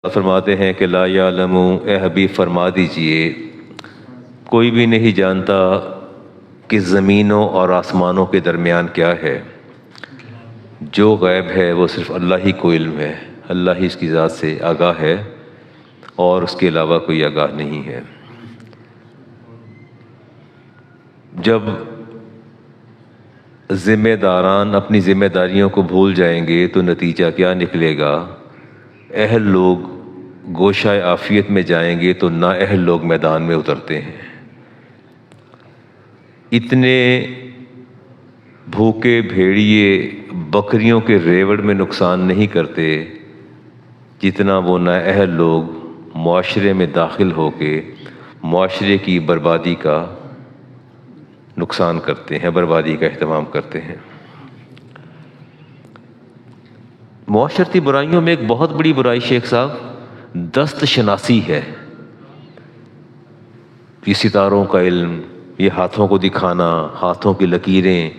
فرماتے ہیں کہ لا یعلم، اے حبیب فرما دیجئے کوئی بھی نہیں جانتا کہ زمینوں اور آسمانوں کے درمیان کیا ہے۔ جو غیب ہے وہ صرف اللہ ہی کو علم ہے، اللہ ہی اس کی ذات سے آگاہ ہے اور اس کے علاوہ کوئی آگاہ نہیں ہے۔ جب ذمہ داران اپنی ذمہ داریوں کو بھول جائیں گے تو نتیجہ کیا نکلے گا؟ اہل لوگ گوشہ عافیت میں جائیں گے تو نااہل لوگ میدان میں اترتے ہیں۔ اتنے بھوکے بھیڑیے بکریوں کے ریوڑ میں نقصان نہیں کرتے جتنا وہ نااہل لوگ معاشرے میں داخل ہو کے معاشرے کی بربادی کا نقصان کرتے ہیں، بربادی کا اہتمام کرتے ہیں۔ معاشرتی برائیوں میں ایک بہت بڑی برائی شیخ صاحب دست شناسی ہے۔ یہ ستاروں کا علم، یہ ہاتھوں کو دکھانا، ہاتھوں کی لکیریں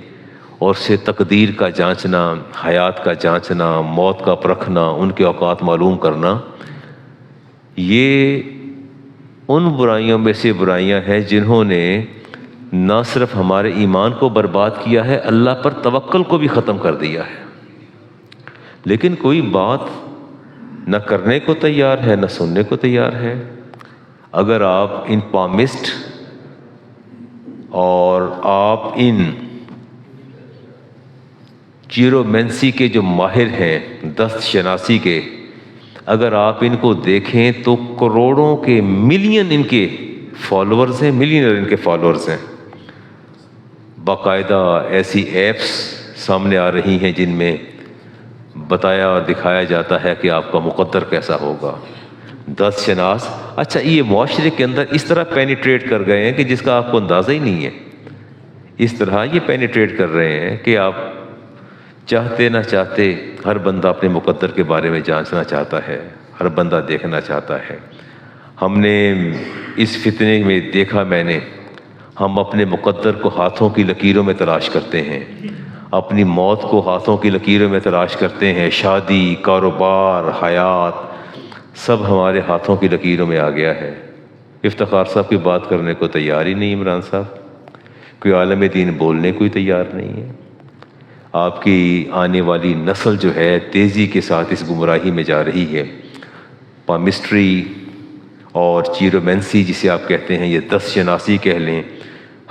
اور سے تقدیر کا جانچنا، حیات کا جانچنا، موت کا پرکھنا، ان کے اوقات معلوم کرنا، یہ ان برائیوں میں سے برائیاں ہیں جنہوں نے نہ صرف ہمارے ایمان کو برباد کیا ہے، اللہ پر توکل کو بھی ختم کر دیا ہے۔ لیکن کوئی بات نہ کرنے کو تیار ہے نہ سننے کو تیار ہے۔ اگر آپ ان پامسٹ اور آپ ان چیرومینسی کے جو ماہر ہیں، دست شناسی کے، اگر آپ ان کو دیکھیں تو کروڑوں کے ملین ان کے فالوورز ہیں، ملینر ان کے فالوورز ہیں۔ باقاعدہ ایسی ایپس سامنے آ رہی ہیں جن میں بتایا اور دکھایا جاتا ہے کہ آپ کا مقدر کیسا ہوگا۔ دست شناس، اچھا یہ معاشرے کے اندر اس طرح پینیٹریٹ کر گئے ہیں کہ جس کا آپ کو اندازہ ہی نہیں ہے۔ اس طرح یہ پینیٹریٹ کر رہے ہیں کہ آپ چاہتے نہ چاہتے ہر بندہ اپنے مقدر کے بارے میں جانچنا چاہتا ہے، ہر بندہ دیکھنا چاہتا ہے۔ ہم نے اس فتنے میں دیکھا، میں نے، ہم اپنے مقدر کو ہاتھوں کی لکیروں میں تلاش کرتے ہیں، اپنی موت کو ہاتھوں کی لکیروں میں تلاش کرتے ہیں۔ شادی، کاروبار، حیات، سب ہمارے ہاتھوں کی لکیروں میں آ گیا ہے۔ افتخار صاحب کی بات کرنے کو تیار ہی نہیں عمران صاحب، کوئی عالم دین بولنے کو ہی تیار نہیں ہے۔ آپ کی آنے والی نسل جو ہے تیزی کے ساتھ اس گمراہی میں جا رہی ہے۔ پامسٹری اور چیرومینسی جسے آپ کہتے ہیں، یہ دست شناسی کہہ لیں،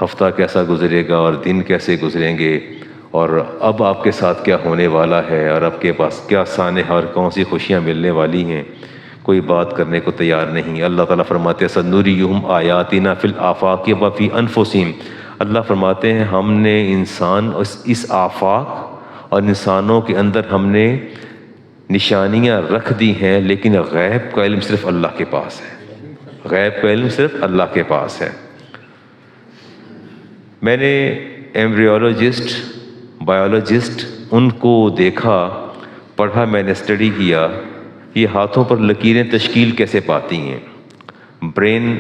ہفتہ کیسا گزرے گا اور دن کیسے گزریں گے اور اب آپ کے ساتھ کیا ہونے والا ہے اور آپ کے پاس کیا سانحہ اور کون سی خوشیاں ملنے والی ہیں، کوئی بات کرنے کو تیار نہیں۔ اللہ تعالیٰ فرماتے ہیں سنُرِیہم آیاتنا فی الآفاق وفی انفسہم، اللہ فرماتے ہیں ہم نے انسان اس آفاق اور انسانوں کے اندر ہم نے نشانیاں رکھ دی ہیں، لیکن غیب کا علم صرف اللہ کے پاس ہے، غیب کا علم صرف اللہ کے پاس ہے۔ میں نے ایمبریولوجسٹ، بایولوجسٹ ان کو دیکھا، پڑھا، میں نے اسٹڈی کیا، یہ ہاتھوں پر لکیریں تشکیل کیسے پاتی ہیں۔ برین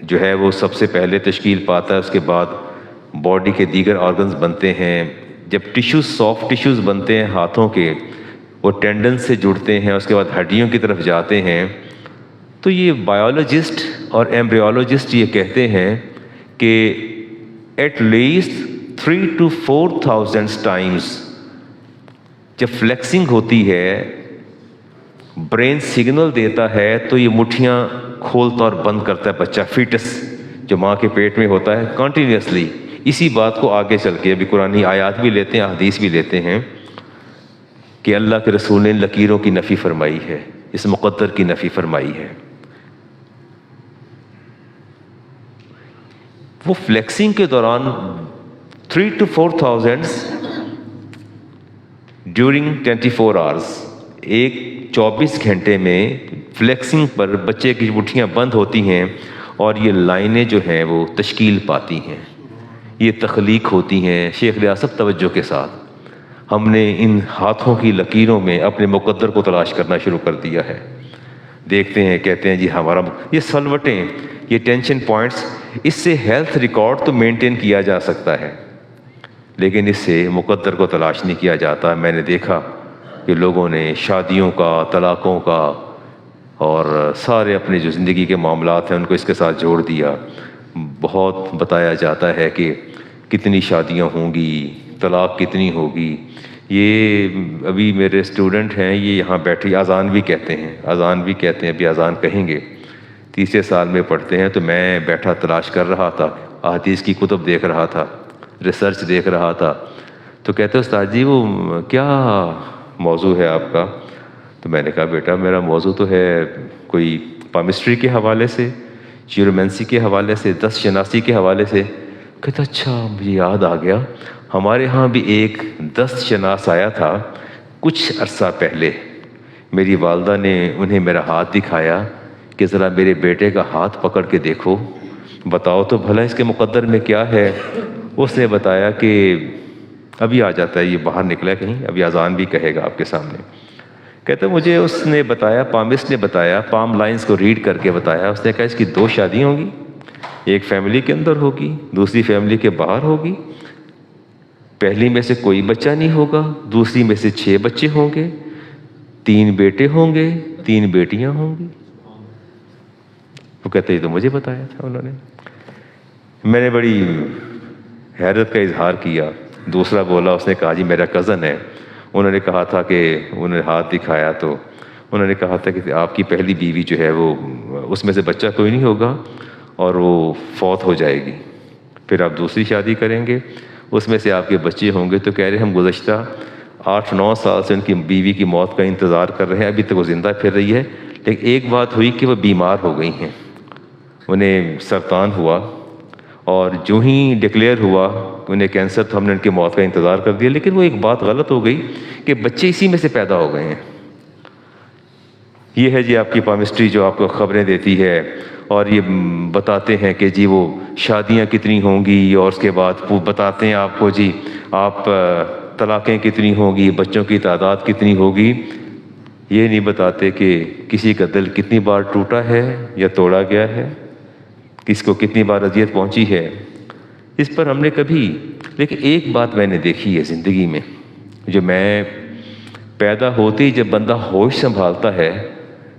جو ہے وہ سب سے پہلے تشکیل پاتا ہے، اس کے بعد باڈی کے دیگر آرگنز بنتے ہیں۔ جب ٹیشوز، سافٹ ٹیشوز بنتے ہیں ہاتھوں کے، وہ ٹینڈن سے جڑتے ہیں، اس کے بعد ہڈیوں کی طرف جاتے ہیں۔ تو یہ بایولوجسٹ اور ایمبریولوجسٹ یہ کہتے ہیں کہ ایٹ لیسٹ 3 to 4,000 ٹائمز جب فلیکسنگ ہوتی ہے، برین سگنل دیتا ہے تو یہ مٹھیاں کھولتا اور بند کرتا ہے بچہ، فیٹس جو ماں کے پیٹ میں ہوتا ہے، کنٹینیوسلی۔ اسی بات کو آگے چل کے ابھی قرآنی آیات بھی لیتے ہیں، حدیث بھی لیتے ہیں کہ اللہ کے رسول نے لکیروں کی نفی فرمائی ہے، اس مقدر کی نفی فرمائی ہے۔ وہ فلیکسنگ کے دوران 3 to 4,000 ڈیورنگ 24 hours، ایک 24 گھنٹے میں فلیکسنگ پر بچے کی مٹھیاں بند ہوتی ہیں اور یہ لائنیں جو ہیں وہ تشکیل پاتی ہیں، یہ تخلیق ہوتی ہیں۔ شیخ ریاست توجہ کے ساتھ ہم نے ان ہاتھوں کی لکیروں میں اپنے مقدر کو تلاش کرنا شروع کر دیا ہے۔ دیکھتے ہیں، کہتے ہیں جی ہمارا یہ سلوٹیں، یہ ٹینشن پوائنٹس، اس سے ہیلتھ ریکارڈ تو مینٹین کیا جا سکتا ہے لیکن اس سے مقدر کو تلاش نہیں کیا جاتا۔ میں نے دیکھا کہ لوگوں نے شادیوں کا، طلاقوں کا، اور سارے اپنے جو زندگی کے معاملات ہیں ان کو اس کے ساتھ جوڑ دیا. بہت بتایا جاتا ہے کہ کتنی شادیاں ہوں گی، طلاق کتنی ہوگی. یہ ابھی میرے اسٹوڈنٹ ہیں، یہ یہاں بیٹھے اذان بھی کہتے ہیں، ابھی اذان کہیں گے، تیسرے سال میں پڑھتے ہیں. تو میں بیٹھا تلاش کر رہا تھا، احادیث کی کتب دیکھ رہا تھا، ریسرچ دیکھ رہا تھا. تو کہتے استاد جی وہ کیا موضوع ہے آپ کا؟ تو میں نے کہا بیٹا میرا موضوع تو ہے کوئی پامسٹری کے حوالے سے، جیورومینسی کے حوالے سے، دست شناسی کے حوالے سے. کہتا اچھا مجھے یاد آ گیا، ہمارے ہاں بھی ایک دست شناس آیا تھا کچھ عرصہ پہلے. میری والدہ نے انہیں میرا ہاتھ دکھایا کہ ذرا میرے بیٹے کا ہاتھ پکڑ کے دیکھو، بتاؤ تو بھلا اس کے مقدر میں کیا ہے. اس نے بتایا کہ ابھی آ جاتا ہے، یہ باہر نکلا ہے کہیں، ابھی اذان بھی کہے گا آپ کے سامنے. کہتے مجھے اس نے بتایا، پامسٹ نے بتایا، پام لائنز کو ریڈ کر کے بتایا. اس نے کہا اس کی 2 شادیاں ہوں گی، ایک فیملی کے اندر ہوگی، دوسری فیملی کے باہر ہوگی. پہلی میں سے کوئی بچہ نہیں ہوگا، دوسری میں سے 6 بچے ہوں گے، 3 بیٹے ہوں گے، 3 بیٹیاں ہوں گی. وہ کہتے یہ تو مجھے بتایا تھا انہوں نے. میں نے بڑی حیرت کا اظہار کیا. دوسرا بولا، اس نے کہا جی میرا کزن ہے. انہوں نے کہا تھا کہ انہوں نے ہاتھ دکھایا تو انہوں نے کہا تھا کہ آپ کی پہلی بیوی جو ہے وہ اس میں سے بچہ کوئی نہیں ہوگا اور وہ فوت ہو جائے گی، پھر آپ دوسری شادی کریں گے، اس میں سے آپ کے بچے ہوں گے. تو کہہ رہے ہم گزشتہ 8-9 سال سے ان کی بیوی کی موت کا انتظار کر رہے ہیں، ابھی تک وہ زندہ پھر رہی ہے. لیکن ایک بات ہوئی کہ وہ بیمار ہو گئی ہیں، انہیں سرطان ہوا، اور جو ہی ڈکلیئر ہوا انہیں کینسر، تو ہم نے ان کی موت کا انتظار کر دیا. لیکن وہ ایک بات غلط ہو گئی کہ بچے اسی میں سے پیدا ہو گئے ہیں. یہ ہے جی آپ کی پامسٹری جو آپ کو خبریں دیتی ہے، اور یہ بتاتے ہیں کہ جی وہ شادیاں کتنی ہوں گی، اور اس کے بعد وہ بتاتے ہیں آپ کو جی آپ طلاقیں کتنی ہوں گی، بچوں کی تعداد کتنی ہوگی. یہ نہیں بتاتے کہ کسی کا دل کتنی بار ٹوٹا ہے یا توڑا گیا ہے، کس کو کتنی بار اذیت پہنچی ہے. اس پر ہم نے کبھی، لیکن ایک بات میں نے دیکھی ہے زندگی میں، جو میں پیدا ہوتے ہی جب بندہ ہوش سنبھالتا ہے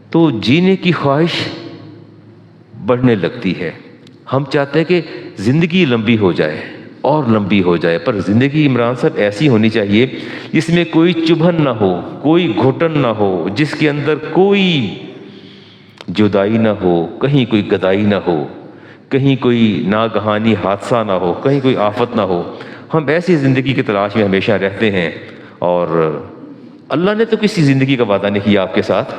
تو جینے کی خواہش بڑھنے لگتی ہے. ہم چاہتے ہیں کہ زندگی لمبی ہو جائے اور لمبی ہو جائے، پر زندگی عمران صاحب ایسی ہونی چاہیے جس میں کوئی چبھن نہ ہو، کوئی گھٹن نہ ہو، جس کے اندر کوئی جدائی نہ ہو، کہیں کوئی گدائی نہ ہو، کہیں کوئی ناگہانی حادثہ نہ ہو، کہیں کوئی آفت نہ ہو. ہم ایسی زندگی کی تلاش میں ہمیشہ رہتے ہیں، اور اللہ نے تو کسی زندگی کا وعدہ نہیں کیا آپ کے ساتھ.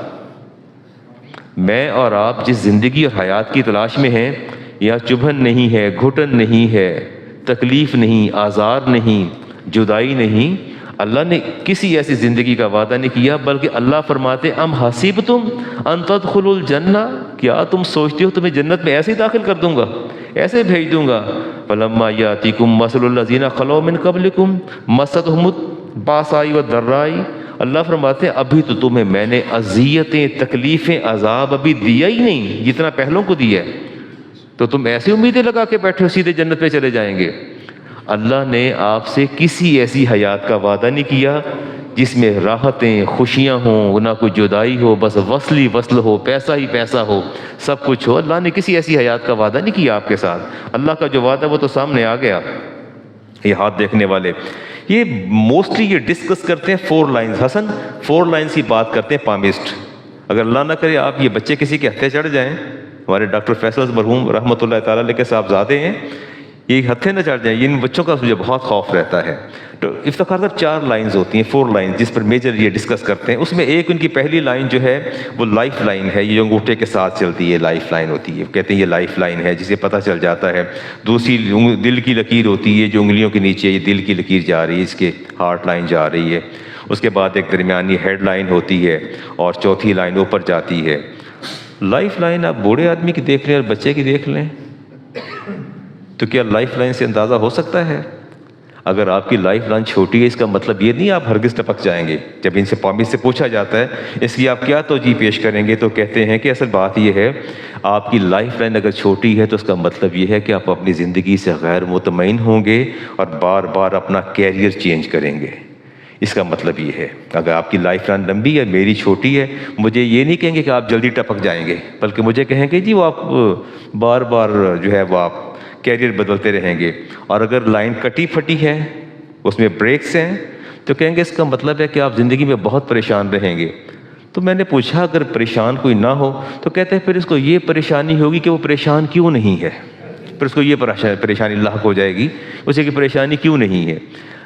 میں اور آپ جس زندگی اور حیات کی تلاش میں ہیں، یہاں چبھن نہیں ہے، گھٹن نہیں ہے، تکلیف نہیں، آزار نہیں، جدائی نہیں. اللہ نے کسی ایسی زندگی کا وعدہ نہیں کیا، بلکہ اللہ فرماتے ام حسبتم ان تدخلوا الجنہ، کیا تم سوچتے ہو تمہیں جنت میں ایسے ہی داخل کر دوں گا، ایسے بھیج دوں گا. فلما یاتیکم مثل الذین خلو من قبلکم مستهم الباساء والضراء، اللہ فرماتے ہیں ابھی تو تمہیں میں نے اذیتیں، تکلیفیں، عذاب ابھی دیا ہی نہیں جتنا پہلوں کو دیا ہے، تو تم ایسی امیدیں لگا کے بیٹھے ہو سیدھے جنت میں چلے جائیں گے. اللہ نے آپ سے کسی ایسی حیات کا وعدہ نہیں کیا جس میں راحتیں، خوشیاں ہوں، نہ کوئی جدائی ہو، بس وصل ہی وصل ہو، پیسہ ہی پیسہ ہو، سب کچھ ہو. اللہ نے کسی ایسی حیات کا وعدہ نہیں کیا آپ کے ساتھ. اللہ کا جو وعدہ وہ تو سامنے آ گیا. یہ ہاتھ دیکھنے والے یہ موسٹلی یہ ڈسکس کرتے ہیں 4 لائنز. حسن 4 لائنز کی بات کرتے ہیں پامسٹ. اگر اللہ نہ کرے آپ یہ بچے کسی کے ہتھے چڑھ جائیں، ہمارے ڈاکٹر فیصل مرحوم رحمۃ اللہ تعالیٰ علیہ کے صاحبزادے ہیں، یہ ہتھے نہ چڑھ جائیں، ان بچوں کا مجھے بہت خوف رہتا ہے. تو افتخار صاحب 4 لائنز ہوتی ہیں، 4 لائنز جس پر میجر یہ ڈسکس کرتے ہیں. اس میں ایک ان کی پہلی لائن جو ہے وہ لائف لائن ہے، یہ جو انگوٹھے کے ساتھ چلتی ہے لائف لائن ہوتی ہے، کہتے ہیں یہ لائف لائن ہے جسے پتہ چل جاتا ہے. دوسری دل کی لکیر ہوتی ہے، جو انگلیوں کے نیچے یہ دل کی لکیر جا رہی ہے، اس کے ہارٹ لائن جا رہی ہے. اس کے بعد ایک درمیانی ہیڈ لائن ہوتی ہے، اور چوتھی لائن اوپر جاتی ہے. لائف لائن آپ بوڑھے آدمی کی دیکھ لیں اور بچے کی دیکھ لیں تو کیا لائف لائن سے اندازہ ہو سکتا ہے؟ اگر آپ کی لائف لائن چھوٹی ہے اس کا مطلب یہ نہیں آپ ہرگز ٹپک جائیں گے. جب ان سے پامسٹ سے پوچھا جاتا ہے اس کی آپ کیا توجیہ پیش کریں گے تو کہتے ہیں کہ اصل بات یہ ہے آپ کی لائف لائن اگر چھوٹی ہے تو اس کا مطلب یہ ہے کہ آپ اپنی زندگی سے غیر مطمئن ہوں گے اور بار بار اپنا کیریئر چینج کریں گے. اس کا مطلب یہ ہے اگر آپ کی لائف لائن لمبی ہے میری چھوٹی ہے، مجھے یہ نہیں کہیں گے کہ آپ جلدی ٹپک جائیں گے، بلکہ مجھے کہیں گے جی وہ آپ بار بار جو ہے وہ آپ کیریئر بدلتے رہیں گے۔ اور اگر لائن کٹی پھٹی ہے، اس میں بریکس ہیں، تو کہیں گے اس کا مطلب ہے کہ آپ زندگی میں بہت پریشان رہیں گے۔ تو میں نے پوچھا اگر پریشان کوئی نہ ہو تو کہتے ہیں پھر اس کو یہ پریشانی ہوگی کہ وہ پریشان کیوں نہیں ہے، پھر اس کو یہ پریشانی لاحق ہو جائے گی اسے کہ پریشانی کیوں نہیں ہے۔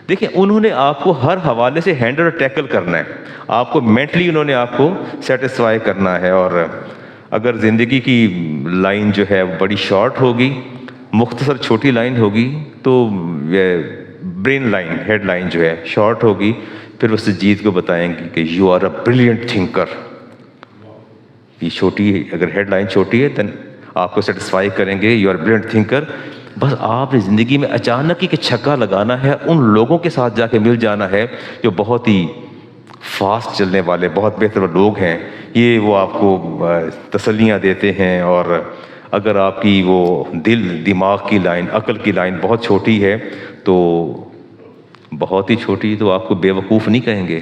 دیکھیں انہوں نے آپ کو ہر حوالے سے ہینڈل اور ٹیکل کرنا ہے، آپ کو مینٹلی انہوں نے آپ کو سیٹسفائی کرنا ہے۔ اور اگر زندگی کی لائن جو ہے وہ بڑی شارٹ ہوگی، مختصر چھوٹی لائن ہوگی، تو برین لائن ہیڈ لائن جو ہے شارٹ ہوگی، پھر اس جیت کو بتائیں گے کہ you are a brilliant thinker. یہ چھوٹی اگر ہیڈ لائن چھوٹی ہے تو آپ کو سیٹسفائی کریں گے یو آر بریلینٹ تھنکر۔ بس آپ نے زندگی میں اچانک ہی کہ چھکا لگانا ہے، ان لوگوں کے ساتھ جا کے مل جانا ہے جو بہت ہی فاسٹ چلنے والے بہت بہتر لوگ ہیں، یہ وہ آپ کو تسلیاں دیتے ہیں۔ اور اگر آپ کی وہ دل دماغ کی لائن عقل کی لائن بہت چھوٹی ہے تو بہت ہی چھوٹی، تو آپ کو بے وقوف نہیں کہیں گے،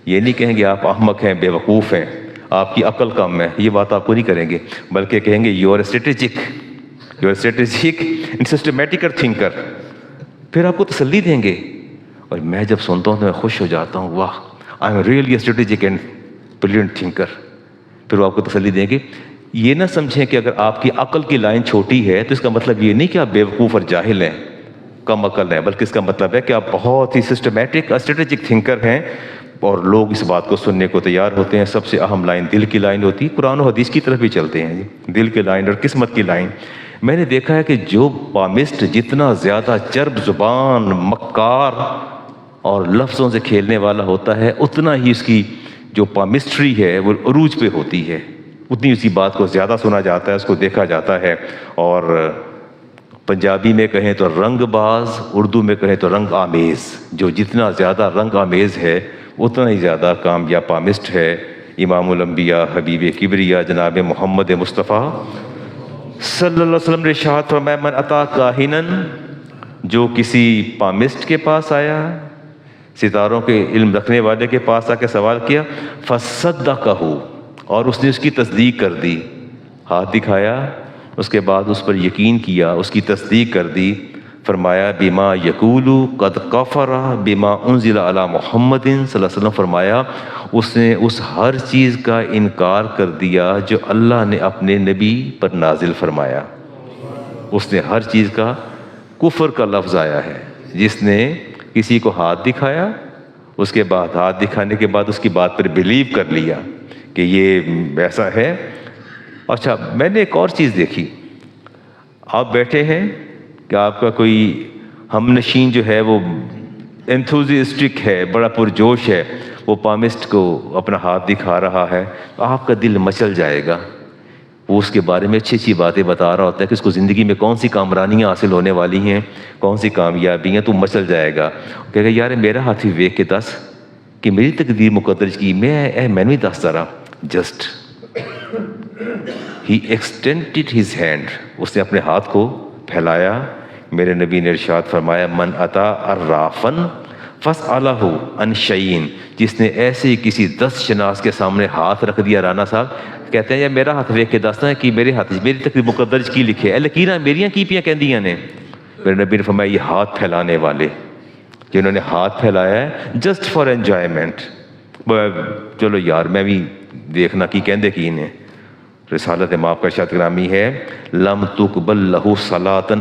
یہ نہیں کہیں گے آپ احمق ہیں بے وقوف ہیں آپ کی عقل کم ہے، یہ بات آپ کو نہیں کریں گے، بلکہ کہیں گے you are strategic, you are strategic and systematic thinker. پھر آپ کو تسلی دیں گے، اور میں جب سنتا ہوں تو میں خوش ہو جاتا ہوں، واہ I am really strategic and brilliant thinker. پھر وہ آپ کو تسلی دیں گے۔ یہ نہ سمجھیں کہ اگر آپ کی عقل کی لائن چھوٹی ہے تو اس کا مطلب یہ نہیں کہ آپ بے وقوف اور جاہل ہیں، کم عقل ہیں، بلکہ اس کا مطلب ہے کہ آپ بہت ہی سسٹمیٹک اسٹریٹجک تھنکر ہیں، اور لوگ اس بات کو سننے کو تیار ہوتے ہیں۔ سب سے اہم لائن دل کی لائن ہوتی ہے، قرآن و حدیث کی طرف بھی چلتے ہیں جی، دل کی لائن اور قسمت کی لائن۔ میں نے دیکھا ہے کہ جو پامسٹ جتنا زیادہ چرب زبان، مکار اور لفظوں سے کھیلنے والا ہوتا ہے، اتنا ہی اس کی جو پامسٹری ہے وہ عروج پہ ہوتی ہے، اتنی اسی بات کو زیادہ سنا جاتا ہے، اس کو دیکھا جاتا ہے۔ اور پنجابی میں کہیں تو رنگ باز، اردو میں کہیں تو رنگ آمیز، جو جتنا زیادہ رنگ آمیز ہے اتنا ہی زیادہ کامیاب پامسٹ ہے۔ امام الانبیاء حبیب کبریا جناب محمد مصطفیٰ صلی اللہ علیہ وسلم نے ارشاد فرمایا من اتا کاہنن، جو کسی پامسٹ کے پاس آیا، ستاروں کے علم رکھنے والے کے پاس آ کے سوال کیا، فصدقہ، اور اس نے اس کی تصدیق کر دی، ہاتھ دکھایا، اس کے بعد اس پر یقین کیا، اس کی تصدیق کر دی، فرمایا بما یقول قد کفر بما انزل علی محمد صلی اللہ علیہ وسلم، فرمایا اس نے اس ہر چیز کا انکار کر دیا جو اللہ نے اپنے نبی پر نازل فرمایا۔ اس نے ہر چیز کا کفر کا لفظ آیا ہے، جس نے کسی کو ہاتھ دکھایا، اس کے بعد ہاتھ دکھانے کے بعد اس کی بات پر بلیو کر لیا کہ یہ ایسا ہے۔ اچھا میں نے ایک اور چیز دیکھی، آپ بیٹھے ہیں کہ آپ کا کوئی ہم نشین جو ہے وہ انتھوزیسٹک ہے، بڑا پرجوش ہے، وہ پامسٹ کو اپنا ہاتھ دکھا رہا ہے، تو آپ کا دل مچل جائے گا۔ وہ اس کے بارے میں اچھی اچھی باتیں بتا رہا ہوتا ہے کہ اس کو زندگی میں کون سی کامرانیاں حاصل ہونے والی ہیں، کون سی کامیابی ہیں، تو مچل جائے گا، کہے گا یار میرا ہاتھ ہی ویکھ کے دس کہ میری تقدیر مقدر کی، میں نہیں دس ذرا۔ جسٹ ہی ایکسٹینڈڈ ہز ہینڈ، اس نے اپنے ہاتھ کو پھیلایا۔ میرے نبی نے ارشاد فرمایا من اتا عرافن فاسألہ عن شیء، جس نے ایسے ہی کسی 10 شناس کے سامنے ہاتھ رکھ دیا، رانا صاحب کہتے ہیں یا میرا ہاتھ ویکھ کے دسنا ہے کہ میرے ہاتھ میری تقدیر مقدر کی لکھے ہے، لکیراں میریاں کی پیاں کہندیاں نے۔ میرے نبی نے فرمایا یہ ہاتھ پھیلانے والے جنہوں نے ہاتھ پھیلایا ہے جسٹ فار انجوائمنٹ، چلو یار میں بھی دیکھنا کی کہندے کی نے۔ رسالت ماپ کا ارشاد گرامی ہے لم تقبل لہ صلاۃ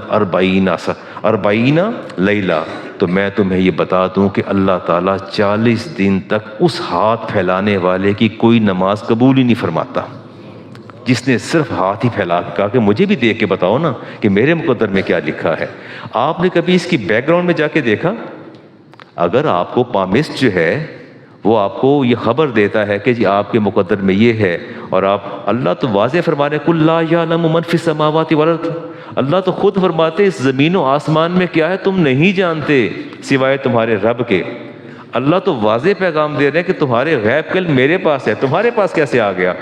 40 لیلہ، تو میں تمہیں یہ بتا دوں کہ اللہ تعالیٰ 40 دن تک اس ہاتھ پھیلانے والے کی کوئی نماز قبول ہی نہیں فرماتا، جس نے صرف ہاتھ ہی پھیلا کے کہا کہ مجھے بھی دیکھ کے بتاؤ نا کہ میرے مقدر میں کیا لکھا ہے۔ آپ نے کبھی اس کی بیک گراؤنڈ میں جا کے دیکھا؟ اگر آپ کو پامسٹ جو ہے وہ آپ کو یہ خبر دیتا ہے کہ جی آپ کے مقدر میں یہ ہے، اور آپ اللہ تو واضح فرما رہے قل لا یعلم من فی السماوات والارض، اللہ تو خود فرماتے اس زمین و آسمان میں کیا ہے تم نہیں جانتے سوائے تمہارے رب کے۔ اللہ تو واضح پیغام دے رہے ہیں کہ تمہارے غیب کا علم میرے پاس ہے، تمہارے پاس کیسے آ گیا؟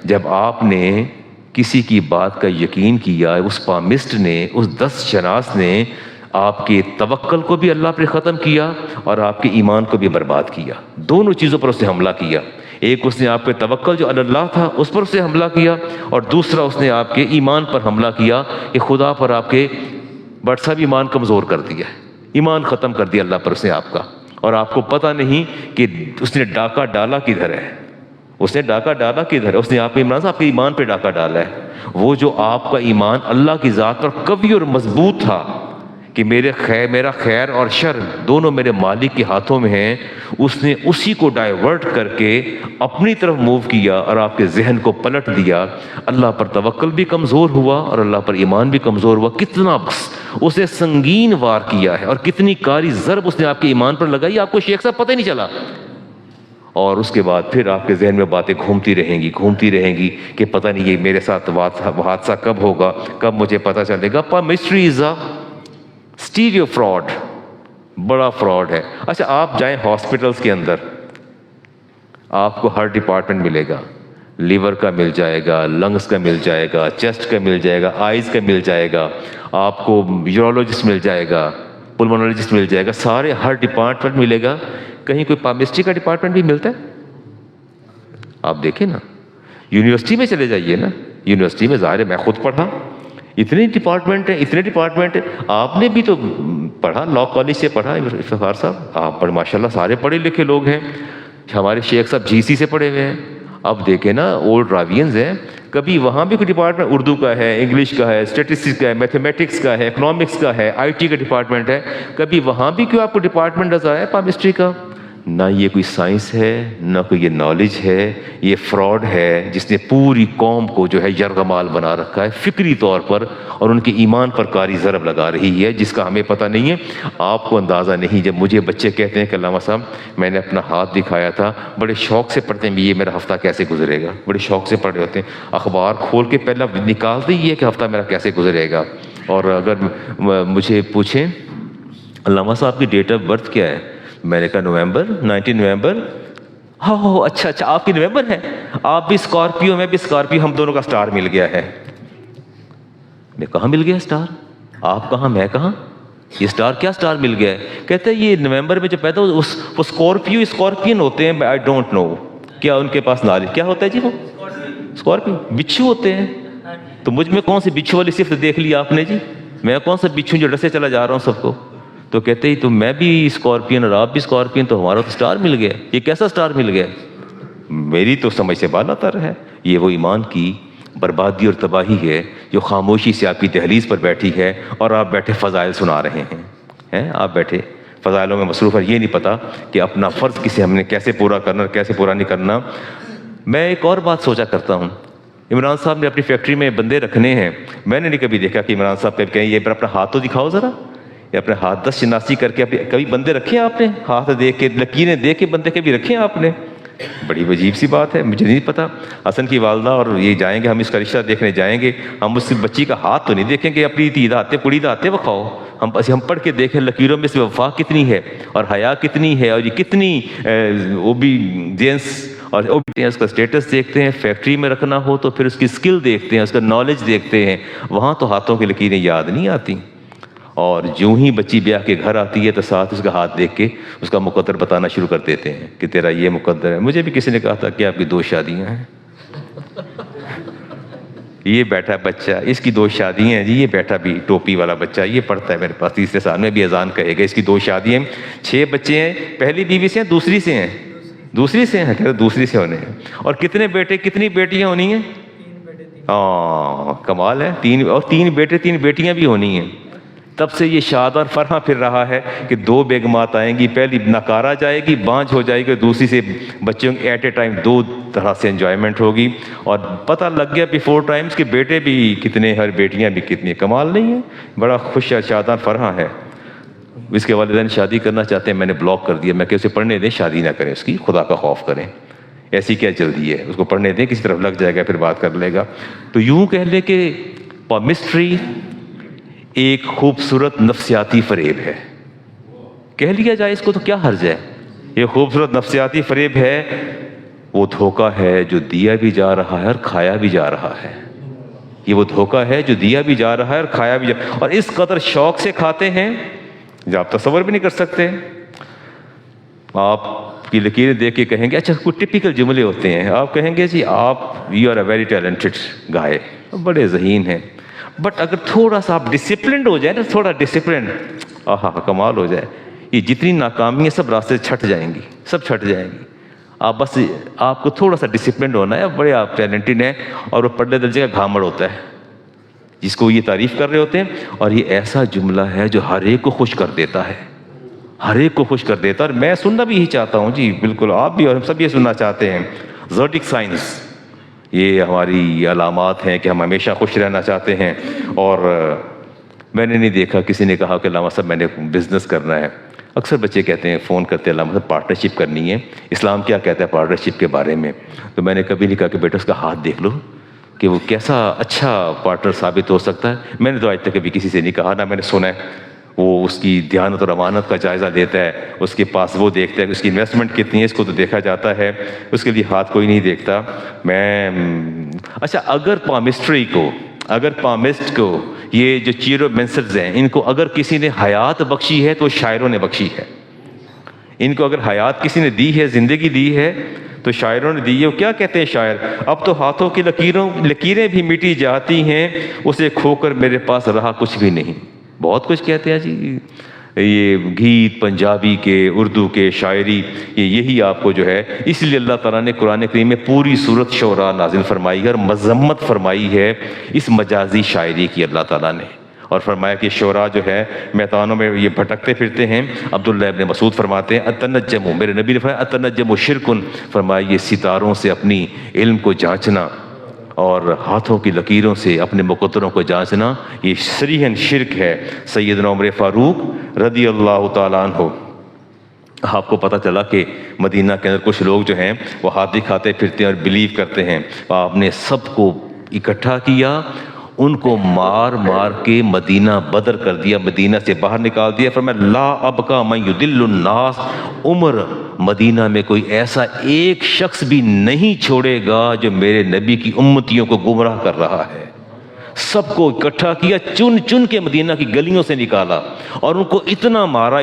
جب آپ نے کسی کی بات کا یقین کیا، اس پامسٹ نے، اس 10 شناس نے آپ کے توکل کو بھی اللہ پر ختم کیا اور آپ کے ایمان کو بھی برباد کیا. دونوں چیزوں پر اس نے حملہ کیا. ایک اس نے آپ پہ توکل جو اللہ تھا اس پر اس نے حملہ کیا, اور دوسرا اس نے آپ کے ایمان پر حملہ کیا کہ خدا پر آپ کے بٹ صاحب ایمان کمزور کر دیا, ایمان ختم کر دیا اللہ پر اس نے آپ کا, اور آپ کو پتہ نہیں کہ اس نے ڈاکہ ڈالا کدھر ہے. اس نے ڈاکہ ڈالا کدھر ہے؟ اس نے آپ عمران صاحب کے ایمان پہ ڈاکہ ڈالا ہے. وہ جو آپ کا ایمان اللہ کی ذات پر قوی اور مضبوط تھا کہ میرا خیر اور شر دونوں میرے مالک کے ہاتھوں میں ہیں, اس نے اسی کو ڈائیورٹ کر کے اپنی طرف موو کیا اور آپ کے ذہن کو پلٹ دیا. اللہ پر توکل بھی کمزور ہوا اور اللہ پر ایمان بھی کمزور ہوا. کتنا اسے سنگین وار کیا ہے اور کتنی کاری ضرب اس نے آپ کے ایمان پر لگائی, آپ کو شیخ صاحب پتہ ہی نہیں چلا. اور اس کے بعد پھر آپ کے ذہن میں باتیں گھومتی رہیں گی کہ پتہ نہیں یہ میرے ساتھ حادثہ کب ہوگا, کب مجھے پتہ چلے گا. Mystery is a stereo fraud, بڑا فراڈ ہے. اچھا آپ جائیں ہاسپٹلس کے اندر, آپ کو ہر ڈپارٹمنٹ ملے گا, لیور کا مل جائے گا, لنگس کا مل جائے گا, چیسٹ کا مل جائے گا, آئیز کا مل جائے گا, آپ کو یورولوجسٹ مل جائے گا, پلمونالوجسٹ مل جائے گا, سارے ہر ڈپارٹمنٹ ملے گا. کہیں کوئی پامسٹری کا ڈپارٹمنٹ بھی ملتا ہے؟ آپ دیکھیں نا, یونیورسٹی میں چلے جائیے نا, یونیورسٹی میں ظاہر ہے میں خود پڑھا, اتنے ڈپارٹمنٹ ہیں. آپ نے بھی تو پڑھا, لا کالج سے پڑھا افتخار صاحب, آپ ماشاء اللہ سارے پڑھے لکھے لوگ ہیں. ہمارے شیخ صاحب جی سی سے پڑھے ہوئے ہیں. اب دیکھیں نا اولڈ راوینز ہیں, کبھی وہاں بھی کوئی ڈپارٹمنٹ اردو کا ہے, انگلش کا ہے, اسٹیٹسٹکس کا ہے, میتھمیٹکس کا ہے, اکنامکس کا ہے, آئی ٹی کا ڈپارٹمنٹ ہے, کبھی وہاں بھی کیوں آپ کو ڈپارٹمنٹ نظر آیا پامسٹری کا؟ نہ یہ کوئی سائنس ہے, نہ کوئی یہ نالج ہے, یہ فراڈ ہے جس نے پوری قوم کو جو ہے یرغمال بنا رکھا ہے فکری طور پر, اور ان کے ایمان پر کاری ضرب لگا رہی ہے جس کا ہمیں پتہ نہیں ہے. آپ کو اندازہ نہیں, جب مجھے بچے کہتے ہیں کہ علامہ صاحب میں نے اپنا ہاتھ دکھایا تھا, بڑے شوق سے پڑھتے ہیں یہ میرا ہفتہ کیسے گزرے گا, بڑے شوق سے پڑھ رہے ہوتے ہیں, اخبار کھول کے پہلا نکالتے ہی ہے کہ ہفتہ میرا کیسے گزرے گا. اور اگر مجھے پوچھیں علامہ صاحب کی ڈیٹ آف برتھ کیا ہے, میں نے کہا نومبر 19 نومبر. ہاں اچھا آپ کی نومبر ہے, آپ بھی اسکارپیو میں بھی اسکارپیو, ہم دونوں کا سٹار مل گیا ہے. میں کہاں مل گیا سٹار, آپ کہاں میں کہاں, یہ سٹار کیا سٹار مل گیا ہے؟ کہتے ہیں یہ نومبر میں جو پیدا ہو وہ اسکارپین ہوتے ہیں. آئی ڈونٹ نو کیا ان کے پاس نالج کیا ہوتا ہے جی, وہ اسکارپیو بچھو ہوتے ہیں. تو مجھ میں کون سی بچھو والی صفت دیکھ لی آپ نے جی, میں کون سا بچھو جو ڈسے چلا جا رہا ہوں سب کو. تو کہتے ہی تو میں بھی اسکارپین اور آپ بھی اسکارپین, تو ہمارا تو سٹار مل گیا. یہ کیسا سٹار مل گیا؟ میری تو سمجھ سے بالا تر ہے. یہ وہ ایمان کی بربادی اور تباہی ہے جو خاموشی سے آپ کی دہلیز پر بیٹھی ہے, اور آپ بیٹھے فضائل سنا رہے ہیں. آپ بیٹھے فضائلوں میں مصروف ہے, یہ نہیں پتا کہ اپنا فرض کسے ہم نے کیسے پورا کرنا اور کیسے پورا نہیں کرنا. میں ایک اور بات سوچا کرتا ہوں, عمران صاحب نے اپنی فیکٹری میں بندے رکھنے ہیں, میں نے نہیں کبھی دیکھا کہ عمران صاحب کہیں یہ اپنا ہاتھ تو دکھاؤ ذرا, یا اپنے ہاتھ 10 شناسی کر کے کبھی بندے رکھے آپ نے, ہاتھ دیکھ کے لکیریں دیکھ کے بندے کبھی رکھے آپ نے؟ بڑی عجیب سی بات ہے, مجھے نہیں پتا. حسن کی والدہ اور یہ جائیں گے, ہم اس کا رشتہ دیکھنے جائیں گے, ہم اس بچی کا ہاتھ تو نہیں دیکھیں گے اپنی تید آتے پڑی داتے وکھاؤ, ہم پڑھ کے دیکھیں لکیروں میں سے وفا کتنی ہے اور حیا کتنی ہے, اور یہ کتنی اوبیڈینس اور اس کا سٹیٹس دیکھتے ہیں. فیکٹری میں رکھنا ہو تو پھر اس کی سکل دیکھتے ہیں, اس کا نالج دیکھتے ہیں, وہاں تو ہاتھوں کی لکیریں یاد نہیں آتی. اور جو ہی بچی بیاہ کے گھر آتی ہے تو ساتھ اس کا ہاتھ دیکھ کے اس کا مقدر بتانا شروع کر دیتے ہیں کہ تیرا یہ مقدر ہے. مجھے بھی کسی نے کہا تھا کہ آپ کی 2 شادیاں ہیں. یہ بیٹھا بچہ, اس کی 2 شادیاں ہیں جی, یہ بیٹھا بھی ٹوپی والا بچہ, یہ پڑھتا ہے میرے پاس 3 سال میں بھی اذان کہے گا, اس کی 2 شادیاں ہیں, 6 بچے ہیں, پہلی بیوی سے ہیں, دوسری سے ہیں, دوسری سے ہونے ہیں. اور کتنے بیٹے کتنی بیٹیاں ہونی ہیں؟ 3 بیٹے 3. ہاں کمال ہے, 3 بیٹے 3 بیٹیاں بھی ہونی ہیں. تب سے یہ شاد اور فرحاں پھر رہا ہے کہ 2 بیگمات آئیں گی, پہلی نکارا جائے گی, بانجھ ہو جائے گی, دوسری سے بچوں کی ایٹ اے ٹائم 2 طرح سے انجوائمنٹ ہوگی. اور پتہ لگ گیا بیفور ٹائمز کہ بیٹے بھی کتنے ہیں اور بیٹیاں بھی کتنی. کمال نہیں ہے, بڑا خوش شادان فرحاں ہے. اس کے والدین شادی کرنا چاہتے ہیں, میں نے بلاک کر دیا, میں کہ اسے پڑھنے دیں, شادی نہ کریں, اس کی خدا کا خوف کریں, ایسی کیا جلدی ہے, اس کو پڑھنے دیں, کسی طرف لگ جائے گا پھر بات کر لے گا. تو یوں کہہ لیں کہ پامسٹری ایک خوبصورت نفسیاتی فریب ہے. کہہ لیا جائے اس کو تو کیا حرج ہے, یہ خوبصورت نفسیاتی فریب ہے, وہ دھوکہ ہے جو دیا بھی جا رہا ہے اور کھایا بھی جا رہا ہے. یہ وہ دھوکہ ہے جو دیا بھی جا رہا ہے اور کھایا بھی اور اس قدر شوق سے کھاتے ہیں جو آپ تصور بھی نہیں کر سکتے۔ آپ کی لکیریں دیکھ کے کہیں گے، اچھا کوئی ٹپیکل جملے ہوتے ہیں، آپ کہیں گے جی آپ you are a very talented guy, بڑے ذہین ہیں، بٹ اگر تھوڑا سا آپ ڈسپلنڈ ہو جائے نا، تھوڑا ڈسپلنڈ، آہا کمال ہو جائے، یہ جتنی ناکامی ہے سب راستے سے چھٹ جائیں گی، سب چھٹ جائیں گی۔ آپ بس آپ کو تھوڑا سا ڈسپلنڈ ہونا ہے، بڑے آپ ٹیلنٹڈ ہیں، اور وہ پرلے درجے کا گھامڑ ہوتا ہے جس کو یہ تعریف کر رہے ہوتے ہیں، اور یہ ایسا جملہ ہے جو ہر ایک کو خوش کر دیتا ہے، ہر ایک کو خوش کر دیتا ہے، اور میں سننا بھی یہی چاہتا ہوں جی، بالکل آپ بھی اور ہم سب یہ سننا چاہتے ہیں۔ زوڈک سائنس، یہ ہماری علامات ہیں کہ ہم ہمیشہ خوش رہنا چاہتے ہیں، اور میں نے نہیں دیکھا کسی نے کہا کہ علامہ صاحب میں نے بزنس کرنا ہے۔ اکثر بچے کہتے ہیں، فون کرتے ہیں، علامہ صاحب پارٹنرشپ کرنی ہے، اسلام کیا کہتا ہے پارٹنرشپ کے بارے میں؟ تو میں نے کبھی نہیں کہا کہ بیٹا اس کا ہاتھ دیکھ لو کہ وہ کیسا اچھا پارٹنر ثابت ہو سکتا ہے۔ میں نے تو آج تک کبھی کسی سے نہیں کہا، نہ میں نے سنا ہے۔ وہ اس کی دیانت اور امانت کا جائزہ لیتا ہے، اس کے پاس وہ دیکھتا ہے کہ اس کی انویسٹمنٹ کتنی ہے، اس کو تو دیکھا جاتا ہے، اس کے لیے ہاتھ کوئی نہیں دیکھتا۔ اچھا اگر پامسٹ کو یہ جو چیرو مینسرز ہیں، ان کو اگر کسی نے حیات بخشی ہے تو شاعروں نے بخشی ہے۔ ان کو اگر حیات کسی نے دی ہے، زندگی دی ہے، تو شاعروں نے دی ہے۔ وہ کیا کہتے ہیں شاعر؟ اب تو ہاتھوں کی لکیریں بھی مٹی جاتی ہیں، اسے کھو کر میرے پاس رہا کچھ بھی نہیں۔ بہت کچھ کہتے ہیں جی، یہ گیت پنجابی کے، اردو کے، شاعری، یہی آپ کو جو ہے، اس لیے اللہ تعالیٰ نے قرآن کریم میں پوری سورت شعراء نازل فرمائی ہے اور مذمت فرمائی ہے اس مجازی شاعری کی اللہ تعالیٰ نے، اور فرمایا کہ شعراء جو ہے میدانوں میں یہ بھٹکتے پھرتے ہیں۔ عبداللہ ابن مسعود فرماتے ہیں اتنجم، میرے نبی نے فرمایا اتنجم شرکن، فرمایا یہ ستاروں سے اپنی علم کو جانچنا اور ہاتھوں کی لکیروں سے اپنے مقدروں کو جانچنا، یہ صریحاً شرک ہے۔ سیدنا عمر فاروق رضی اللہ تعالیٰ عنہ، آپ کو پتہ چلا کہ مدینہ کے اندر کچھ لوگ جو ہیں وہ ہاتھ دکھاتے پھرتے ہیں اور بلیو کرتے ہیں، آپ نے سب کو اکٹھا کیا، ان کو مار مار کے مدینہ بدر کر دیا، مدینہ سے باہر نکال دیا۔ فرمایا لا ابقى من يضل الناس، عمر مدینہ میں کوئی ایسا ایک شخص بھی نہیں چھوڑے گا جو میرے نبی کی امتیوں کو گمراہ کر رہا ہے۔ سب کو اکٹھا کیا، چن چن کے مدینہ کی گلیوں سے نکالا، اور ان کو اتنا مارا،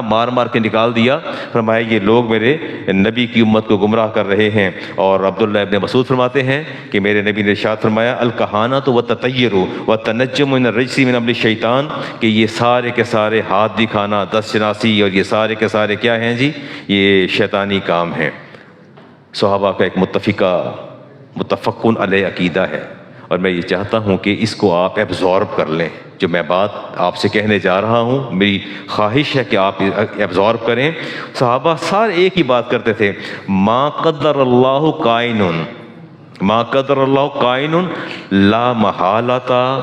مار مار کے نکال دیا۔ فرمایا یہ لوگ میرے نبی کی امت کو گمراہ کر رہے ہیں۔ اور عبداللہ ابن مسعود فرماتے ہیں کہ میرے نبی نے ارشاد فرمایا الکہانۃ والتطیر والتنجم من الرجس من عمل الشیطان، کہ یہ سارے کے سارے ہاتھ دکھانا، دست شناسی، اور یہ سارے کے سارے کیا ہیں جی؟ یہ شیطانی کام ہیں۔ صحابہ کا ایک متفقن علیہ عقیدہ ہے، اور میں یہ چاہتا ہوں کہ اس کو آپ ایبزارب کر لیں۔ جو میں بات آپ سے کہنے جا رہا ہوں، میری خواہش ہے کہ آپ ایبزارب کریں۔ صحابہ سارے ایک ہی بات کرتے تھے، ما قدر اللہ کائن، ما قدر اللہ کائن لا محالتا،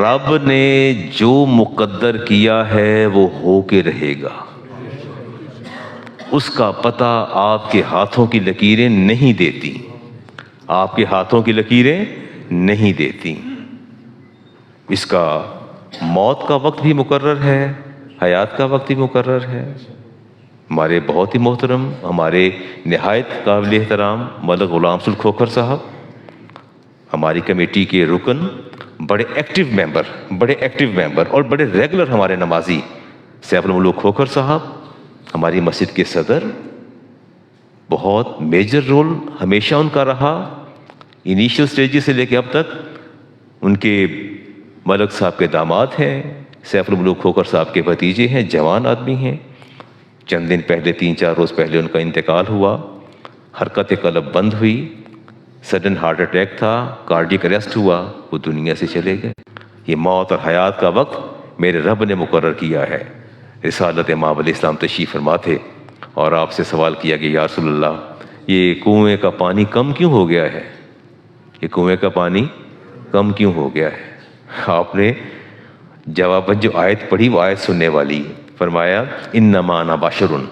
رب نے جو مقدر کیا ہے وہ ہو کے رہے گا، اس کا پتہ آپ کے ہاتھوں کی لکیریں نہیں دیتی، آپ کے ہاتھوں کی لکیریں نہیں دیتی۔ اس کا موت کا وقت بھی مقرر ہے، حیات کا وقت بھی مقرر ہے۔ ہمارے بہت ہی محترم، ہمارے نہایت قابل احترام ملک غلام رسول کھوکھر صاحب، ہماری کمیٹی کے رکن، بڑے ایکٹیو ممبر اور بڑے ریگولر ہمارے نمازی سیف الملوک کھوکھر صاحب، ہماری مسجد کے صدر، بہت میجر رول ہمیشہ ان کا رہا، انیشیل سٹیجز سے لے کے اب تک۔ ان کے ملک صاحب کے داماد ہیں، سیف الملوک کھوکھر صاحب کے بھتیجے ہیں، جوان آدمی ہیں۔ چند دن پہلے، 3-4 روز پہلے ان کا انتقال ہوا، حرکت قلب بند ہوئی، سڈن ہارٹ اٹیک تھا، کارڈیک اریسٹ ہوا، وہ دنیا سے چلے گئے۔ یہ موت اور حیات کا وقت میرے رب نے مقرر کیا ہے۔ رسالت امام علیہ السلام تشریف فرما تھے، اور آپ سے سوال کیا کہ یا رسول اللہ یہ کنویں کا پانی کم کیوں ہو گیا ہے؟ یہ کنویں کا پانی کم کیوں ہو گیا ہے؟ آپ نے جواباً جو آیت پڑھی وہ آیت سننے والی، فرمایا انما انا بشرٌ،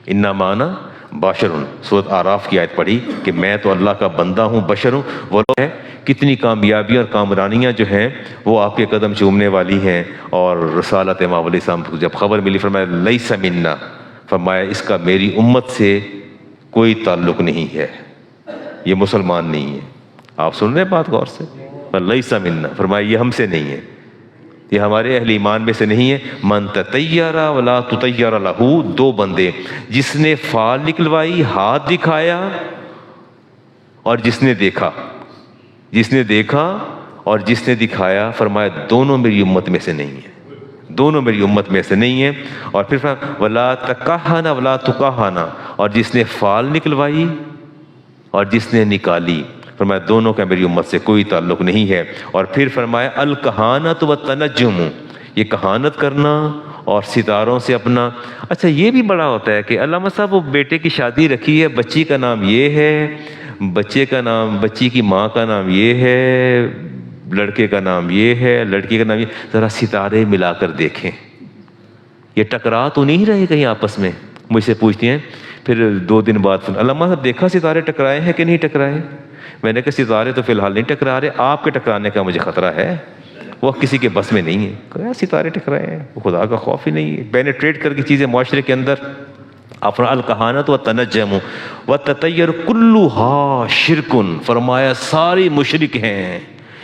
انما انا بشرٌ، سورۃ اعراف کی آیت پڑھی کہ میں تو اللہ کا بندہ ہوں، بشر ہوں۔ وہ لوگ ہیں، کتنی کامیابیاں اور کامرانیاں جو ہیں وہ آپ کے قدم چومنے والی ہیں۔ اور رسالت امام علیہ السلام کو جب خبر ملی، فرمایا لیس منا، فرمایا اس کا میری امت سے کوئی تعلق نہیں ہے، یہ مسلمان نہیں ہے۔ آپ سن رہے ہیں بات غور سے؟ فلیس منا، فرمایا یہ ہم سے نہیں ہے، یہ ہمارے اہل ایمان میں سے نہیں ہے۔ من تطیر ولا تطیر لہ، دو بندے، جس نے فال نکلوائی، ہاتھ دکھایا، اور جس نے دیکھا، جس نے دیکھا اور جس نے دکھایا، فرمایا دونوں میری امت میں سے نہیں ہیں، دونوں میری امت میں سے نہیں ہیں۔ اور پھر فرمایا ولا تکہن ولا تکہن، اور جس نے فال نکلوائی اور جس نے نکالی، فرمایا دونوں کا میری امت سے کوئی تعلق نہیں ہے۔ اور پھر فرمایا الکہانۃ والتنجم، یہ کہانت کرنا اور ستاروں سے اپنا، اچھا یہ بھی بڑا ہوتا ہے کہ علامہ صاحب وہ بیٹے کی شادی رکھی ہے، بچی کا نام یہ ہے، بچے کا نام، بچی کی ماں کا نام یہ ہے، لڑکے کا نام یہ ہے، لڑکی کا نام یہ، ذرا ستارے ملا کر دیکھیں، یہ ٹکرا تو نہیں رہے کہیں آپس میں؟ مجھ سے پوچھتی ہیں پھر 2 دن بعد، علامہ صاحب دیکھا ستارے ٹکرائے ہیں کہ نہیں ٹکرائے؟ میں نے کہا ستارے تو فی الحال نہیں ٹکرا رہے، آپ کے ٹکرانے کا مجھے خطرہ ہے، وہ کسی کے بس میں نہیں ہے۔ کہا ستارے ٹکرائے ہیں، وہ خدا کا خوف ہی نہیں ہے، پینیٹریٹ کر کی چیزیں معاشرے کے اندر۔ اپنا الکہانۃ والتنجم والتطیر کلھا شرک، فرمایا ساری مشرک ہیں،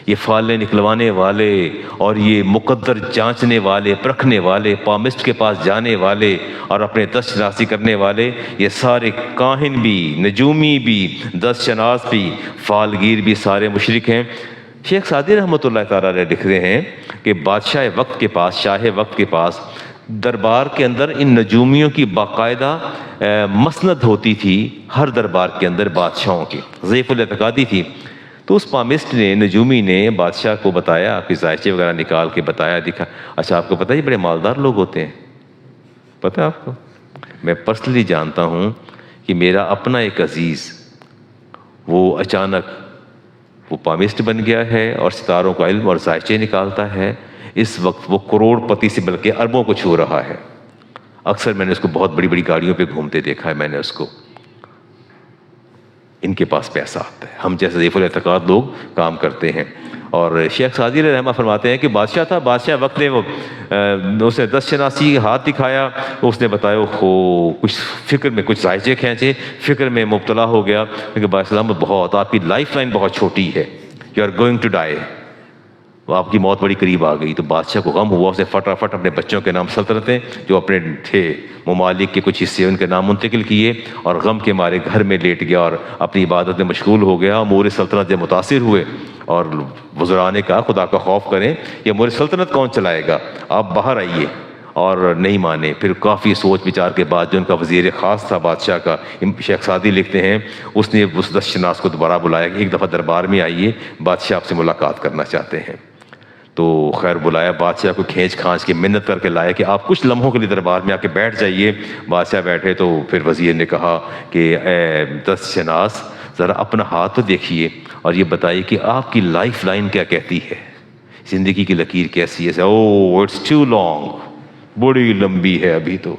یہ فالیں نکلوانے والے اور یہ مقدر جانچنے والے، پرکھنے والے، پامسٹ کے پاس جانے والے اور اپنے دست شناسی کرنے والے، یہ سارے کاہن بھی، نجومی بھی، دست شناس بھی، فالگیر بھی، سارے مشرک ہیں۔ شیخ سعدی رحمۃ اللہ تعالیٰ علیہ لکھ رہے ہیں کہ بادشاہ وقت کے پاس، شاہ وقت کے پاس دربار کے اندر ان نجومیوں کی باقاعدہ مسند ہوتی تھی، ہر دربار کے اندر بادشاہوں کی ضعیف الاعتقادی تھی۔ تو اس پامسٹ نے، نجومی نے بادشاہ کو بتایا، آپ کے ذائچے وغیرہ نکال کے بتایا، دکھا، اچھا آپ کو پتہ ہے یہ بڑے مالدار لوگ ہوتے ہیں، پتہ ہے آپ کو؟ میں پرسنلی جانتا ہوں کہ میرا اپنا ایک عزیز، وہ اچانک وہ پامسٹ بن گیا ہے اور ستاروں کا علم اور ذائچے نکالتا ہے، اس وقت وہ کروڑ پتی سے بلکہ اربوں کو چھو رہا ہے۔ اکثر میں نے اس کو بہت بڑی بڑی گاڑیوں پہ گھومتے دیکھا ہے، میں نے اس کو، ان کے پاس پیسہ آتا ہے، ہم جیسے ضعیف الاعتقاد لوگ کام کرتے ہیں۔ اور شیخ سعدی علیہ رحمہ فرماتے ہیں کہ بادشاہ تھا، بادشاہ وقت نے وہ اس نے دست شناسی ہاتھ دکھایا، اس نے بتایا کچھ فکر میں کچھ ذائچے کھینچے، فکر میں مبتلا ہو گیا کہ بادشاہ بہت آپ کی لائف لائن بہت چھوٹی ہے، you are going to die, وہ آپ کی موت بڑی قریب آ گئی۔ تو بادشاہ کو غم ہوا، اسے فٹافٹ اپنے بچوں کے نام سلطنتیں جو اپنے تھے ممالک کے کچھ حصے ان کے نام منتقل کیے، اور غم کے مارے گھر میں لیٹ گیا اور اپنی عبادت میں مشغول ہو گیا۔ امور سلطنت سے متاثر ہوئے اور وزراء نے کہا خدا کا خوف کریں، یہ امور سلطنت کون چلائے گا، آپ باہر آئیے، اور نہیں مانے۔ پھر کافی سوچ بچار کے بعد جو ان کا وزیر خاص تھا بادشاہ کا، شیخ سعدی لکھتے ہیں، اس نے اس دست شناس کو دوبارہ بلایا کہ ایک دفعہ دربار میں آئیے، بادشاہ آپ سے ملاقات کرنا چاہتے ہیں۔ تو خیر بلایا، بادشاہ کو کھینچ کھانچ کے منت کر کے لایا کہ آپ کچھ لمحوں کے لیے دربار میں آ کے بیٹھ جائیے۔ بادشاہ بیٹھے تو پھر وزیر نے کہا کہ اے دست شناس، ذرا اپنا ہاتھ تو دیکھیے اور یہ بتائیے کہ آپ کی لائف لائن کیا کہتی ہے، زندگی کی لکیر کیسی ہے؟ اوہ اٹس ٹو لانگ، بڑی لمبی ہے ابھی تو۔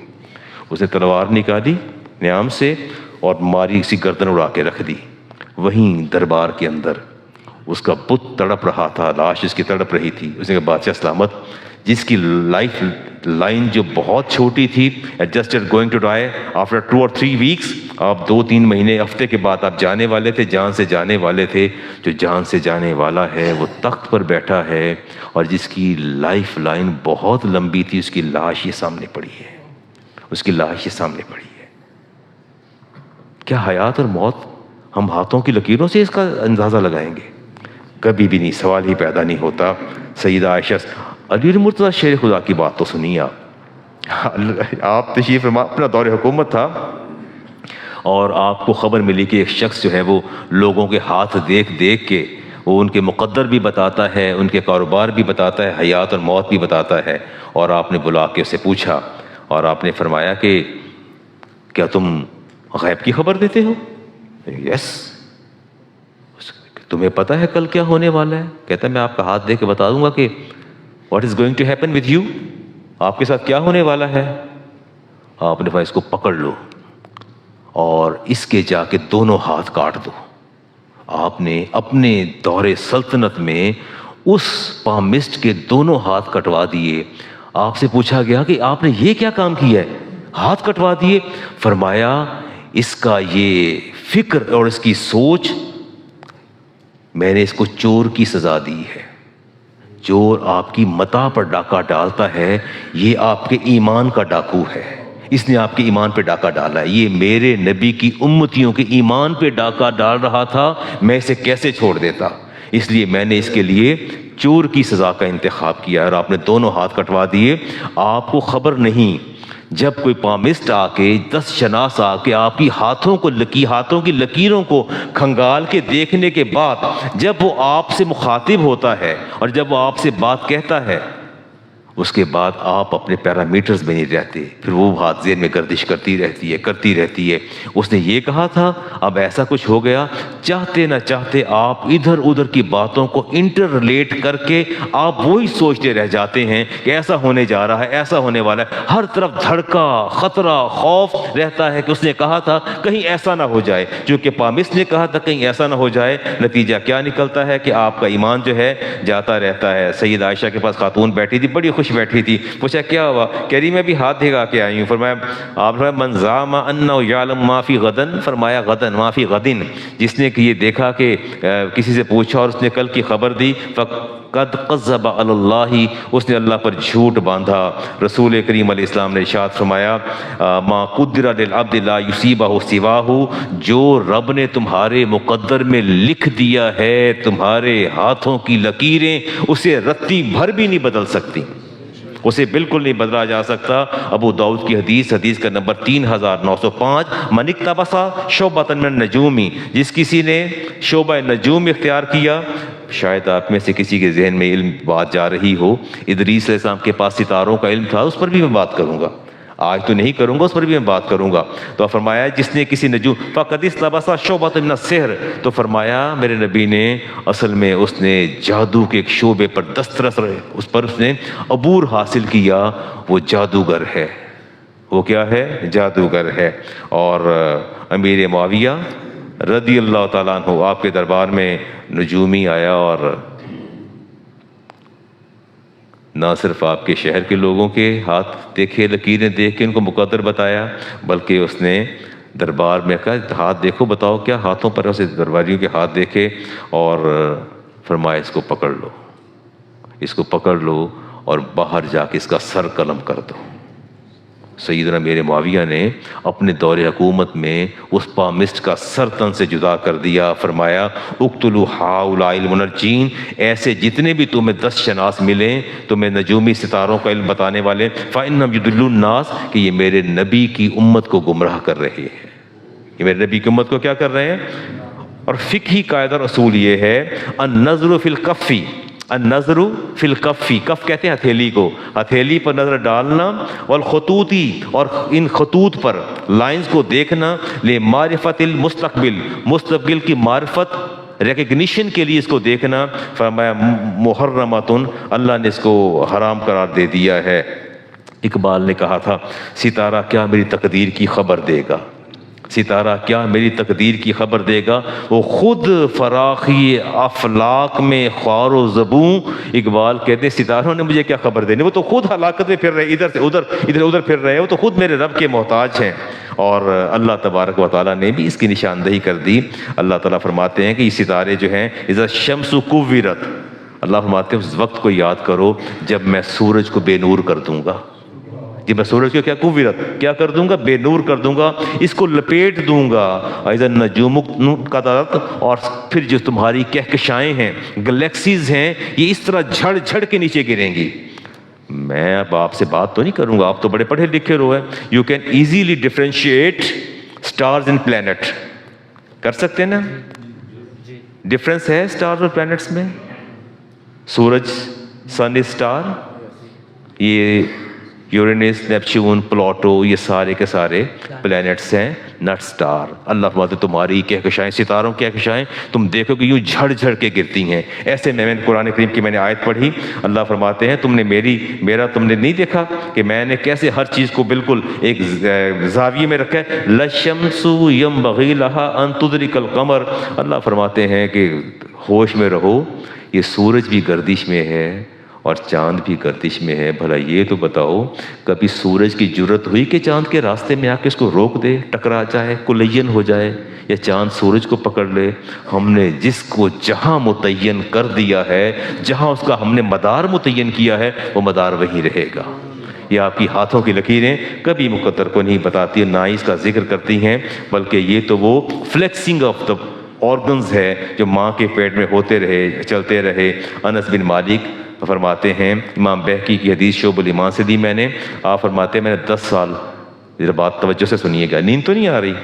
اس نے تلوار نکالی نیام سے اور ماری، اسی گردن اڑا کے رکھ دی۔ وہیں دربار کے اندر اس کا بت تڑپ رہا تھا، لاش اس کی تڑپ رہی تھی۔ اس نے کہا بادشاہ سلامت، جس کی لائف لائن جو بہت چھوٹی تھی، just going to die after 2 اور 3 ویکس، آپ 2-3 مہینے، ہفتے کے بعد آپ جانے والے تھے، جان سے جانے والے تھے، جو جان سے جانے والا ہے وہ تخت پر بیٹھا ہے، اور جس کی لائف لائن بہت لمبی تھی، اس کی لاش یہ سامنے پڑی ہے، اس کی لاش یہ سامنے پڑی ہے۔ کیا حیات اور موت ہم ہاتھوں کی لکیروں سے اس کا اندازہ لگائیں گے؟ کبھی بھی نہیں، سوال ہی پیدا نہیں ہوتا۔ سیدہ عائشہ، علی المرتضیٰ شیر خدا کی بات تو سنیے آپ تشریف فرما، اپنا دور حکومت تھا اور آپ کو خبر ملی کہ ایک شخص جو ہے وہ لوگوں کے ہاتھ دیکھ دیکھ کے وہ ان کے مقدر بھی بتاتا ہے، ان کے کاروبار بھی بتاتا ہے، حیات اور موت بھی بتاتا ہے، اور آپ نے بلا کے اسے پوچھا اور آپ نے فرمایا کہ کیا تم غیب کی خبر دیتے ہو؟ یس۔ تمہیں پتہ ہے کل کیا ہونے والا ہے؟ کہتا ہے میں آپ کا ہاتھ دے کے بتا دوں گا کہ what is going to happen with you, آپ کے ساتھ کیا ہونے والا ہے۔ آپ نے کہا اس کو پکڑ لو اور اس کے جا کے دونوں ہاتھ کاٹ دو۔ آپ نے اپنے دور سلطنت میں اس پامسٹ کے دونوں ہاتھ کٹوا دیے۔ آپ سے پوچھا گیا کہ آپ نے یہ کیا کام کیا ہے، ہاتھ کٹوا دیے؟ فرمایا اس کا یہ فکر اور اس کی سوچ میں نے اس کو چور کی سزا دی ہے۔ چور آپ کی متاع پر ڈاکہ ڈالتا ہے، یہ آپ کے ایمان کا ڈاکو ہے، اس نے آپ کے ایمان پہ ڈاکہ ڈالا ہے۔ یہ میرے نبی کی امتیوں کے ایمان پہ ڈاکہ ڈال رہا تھا، میں اسے کیسے چھوڑ دیتا؟ اس لیے میں نے اس کے لیے چور کی سزا کا انتخاب کیا، اور آپ نے دونوں ہاتھ کٹوا دیے۔ آپ کو خبر نہیں، جب کوئی پامسٹ آ کے، 10 شناس آ کے آپ کی ہاتھوں کی لکیروں کو کھنگال کے دیکھنے کے بعد جب وہ آپ سے مخاطب ہوتا ہے اور جب وہ آپ سے بات کہتا ہے، اس کے بعد آپ اپنے پیرامیٹرز میں نہیں رہتے، پھر وہ بات ذہن میں گردش کرتی رہتی ہے۔ اس نے یہ کہا تھا، اب ایسا کچھ ہو گیا، چاہتے نہ چاہتے آپ ادھر ادھر کی باتوں کو انٹر ریلیٹ کر کے آپ وہی سوچتے رہ جاتے ہیں کہ ایسا ہونے جا رہا ہے، ایسا ہونے والا ہے۔ ہر طرف دھڑکا، خطرہ، خوف رہتا ہے کہ اس نے کہا تھا کہیں ایسا نہ ہو جائے، چونکہ پامس نے کہا تھا کہیں ایسا نہ ہو جائے۔ نتیجہ کیا نکلتا ہے کہ آپ کا ایمان جو ہے جاتا رہتا ہے۔ سید عائشہ کے پاس خاتون بیٹھی تھی، بڑی خوش بیٹھی تھی، پوچھا کیا ہوا؟ کہہ رہی میں بھی ہاتھ دھگا کے آئی ہوں۔ فرمایا آپ من زعم انہ یعلم ما فی غدن، فرمایا غدن ما فی غدن، جس نے کہ یہ دیکھا کہ کسی سے پوچھا اور اس نے کل کی خبر دی، فقد قذب علی اللہ، اس نے اللہ پر جھوٹ باندھا۔ رسول کریم علیہ السلام نے ارشاد فرمایا ما قدر للعبد لا یصیبہ سواہ، جو رب نے تمہارے مقدر میں لکھ دیا ہے، تمہارے ہاتھوں کی لکیریں اسے رتی بھر بھی نہیں بدل سکتی، اسے بالکل نہیں بدلا جا سکتا۔ ابو داؤد کی حدیث کا نمبر 3905، من اقتبس شعبۃ من النجوم، جس کسی نے شعبہ نجوم اختیار کیا۔ شاید آپ میں سے کسی کے ذہن میں علم بات جا رہی ہو، ادریس علیہ السلام کے پاس ستاروں کا علم تھا، اس پر بھی میں بات کروں گا، آج تو نہیں کروں گا، اس پر بھی میں بات کروں گا۔ تو فرمایا جس نے کسی نجوم فقد استبص شعبۃ من السحر، تو فرمایا میرے نبی نے اصل میں اس نے جادو کے ایک شعبے پر دسترس رہے، اس پر اس نے عبور حاصل کیا، وہ جادوگر ہے۔ وہ کیا ہے؟ جادوگر ہے۔ اور امیر معاویہ رضی اللہ تعالیٰ عنہ آپ کے دربار میں نجومی آیا، اور نہ صرف آپ کے شہر کے لوگوں کے ہاتھ دیکھے، لکیریں دیکھ کے ان کو مقدر بتایا، بلکہ اس نے دربار میں کہا ہاتھ دیکھو، بتاؤ کیا ہاتھوں پر، اسے درباریوں کے ہاتھ دیکھے اور فرمایا اس کو پکڑ لو، اس کو پکڑ لو اور باہر جا کے اس کا سر قلم کر دو۔ سیدنا میرے معاویہ نے اپنے دور حکومت میں اس پامسٹ کا سر تن سے جدا کر دیا۔ فرمایا اقتلوا ہؤلاء المنجین، ایسے جتنے بھی تمہیں 10 شناس ملیں، تمہیں نجومی ستاروں کا علم بتانے والے، فإنہم یضلون الناس، کہ یہ میرے نبی کی امت کو گمراہ کر رہے ہیں، یہ میرے نبی کی امت کو کیا کر رہے ہیں۔ اور فقہی قاعدہ اصول یہ ہے، النظر فی الکف، النظر فی الکف، کف کہتے ہیں ہتھیلی کو، ہتھیلی پر نظر ڈالنا، والخطوطی، اور ان خطوط پر لائنز کو دیکھنا، لمعرفت المستقبل، مستقبل کی معرفت، ریکگنیشن کے لیے اس کو دیکھنا۔ فرمایا محرمتن، اللہ نے اس کو حرام قرار دے دیا ہے۔ اقبال نے کہا تھا ستارہ کیا میری تقدیر کی خبر دے گا، ستارہ کیا میری تقدیر کی خبر دے گا، وہ خود فراخی افلاک میں خوار و زبوں۔ اقبال کہتے ہیں ستاروں نے مجھے کیا خبر دینی، وہ تو خود ہلاکت میں پھر رہے، ادھر سے ادھر، ادھر ادھر پھر رہے، وہ تو خود میرے رب کے محتاج ہیں۔ اور اللہ تبارک و تعالیٰ نے بھی اس کی نشاندہی کر دی۔ اللہ تعالیٰ فرماتے ہیں کہ یہ ستارے جو ہیں، اذا الشمس کورت، اللہ فرماتے ہیں اس وقت کو یاد کرو جب میں سورج کو بے نور کر دوں گا، جب میں سورج کو کیا کورت کیا کر دوں گا، بے نور کر دوں گا، اس کو لپیٹ دوں گا۔ اذا النجوم انکدرت، اور پھر جو تمہاری کہکشائیں ہیں، گلیکسیز ہیں، یہ اس طرح جھڑ جھڑ کے نیچے گریں گی۔ میں اب آپ سے بات تو نہیں کروں گا، آپ تو بڑے پڑھے لکھے لوگ ہیں، you can easily differentiate stars and planet, کر سکتے ہیں نا؟ ڈفرینس ہے اسٹارز اور پلینٹس میں، سورج، سن، اسٹار، یہ یورینس، نیپچون، پلوٹو، یہ سارے کے سارے پلینٹس ہیں، نٹ سٹار۔ اللہ فرماتے تمہاری کہکشائیں، ستاروں کی کہکشائیں تم دیکھو کہ یوں جھڑ جھڑ کے گرتی ہیں۔ ایسے میں قرآن کریم کی میں نے آیت پڑھی، اللہ فرماتے ہیں تم نے میرا تم نے نہیں دیکھا کہ میں نے کیسے ہر چیز کو بالکل ایک زاویے میں رکھا ہے۔ لَلشَّمْسُ يَنبَغِي لَهَا أَن تُدْرِكَ الْقَمَرَ، اللہ فرماتے ہیں کہ ہوش میں رہو، یہ سورج بھی گردش میں ہے اور چاند بھی گردش میں ہے. بھلا یہ تو بتاؤ کبھی سورج کی جرت ہوئی کہ چاند کے راستے میں آ کے اس کو روک دے, ٹکرا جائے, کلین ہو جائے, یا چاند سورج کو پکڑ لے؟ ہم نے جس کو جہاں متعین کر دیا ہے, جہاں اس کا ہم نے مدار متعین کیا ہے, وہ مدار وہی رہے گا. یہ آپ کی ہاتھوں کی لکیریں کبھی مقدر کو نہیں بتاتی, نہ ہی اس کا ذکر کرتی ہیں, بلکہ یہ تو وہ فلیکسنگ آف دا آرگنز ہے جو ماں کے پیٹ میں ہوتے رہے, چلتے رہے. انس بن مالک فرماتے ہیں, امام بہقی کی حدیث شعب الایمان سے دی میں نے, آپ فرماتے ہیں میں نے 10 سال, یہ بات توجہ سے سنیے گا, نیند تو نہیں آ رہی,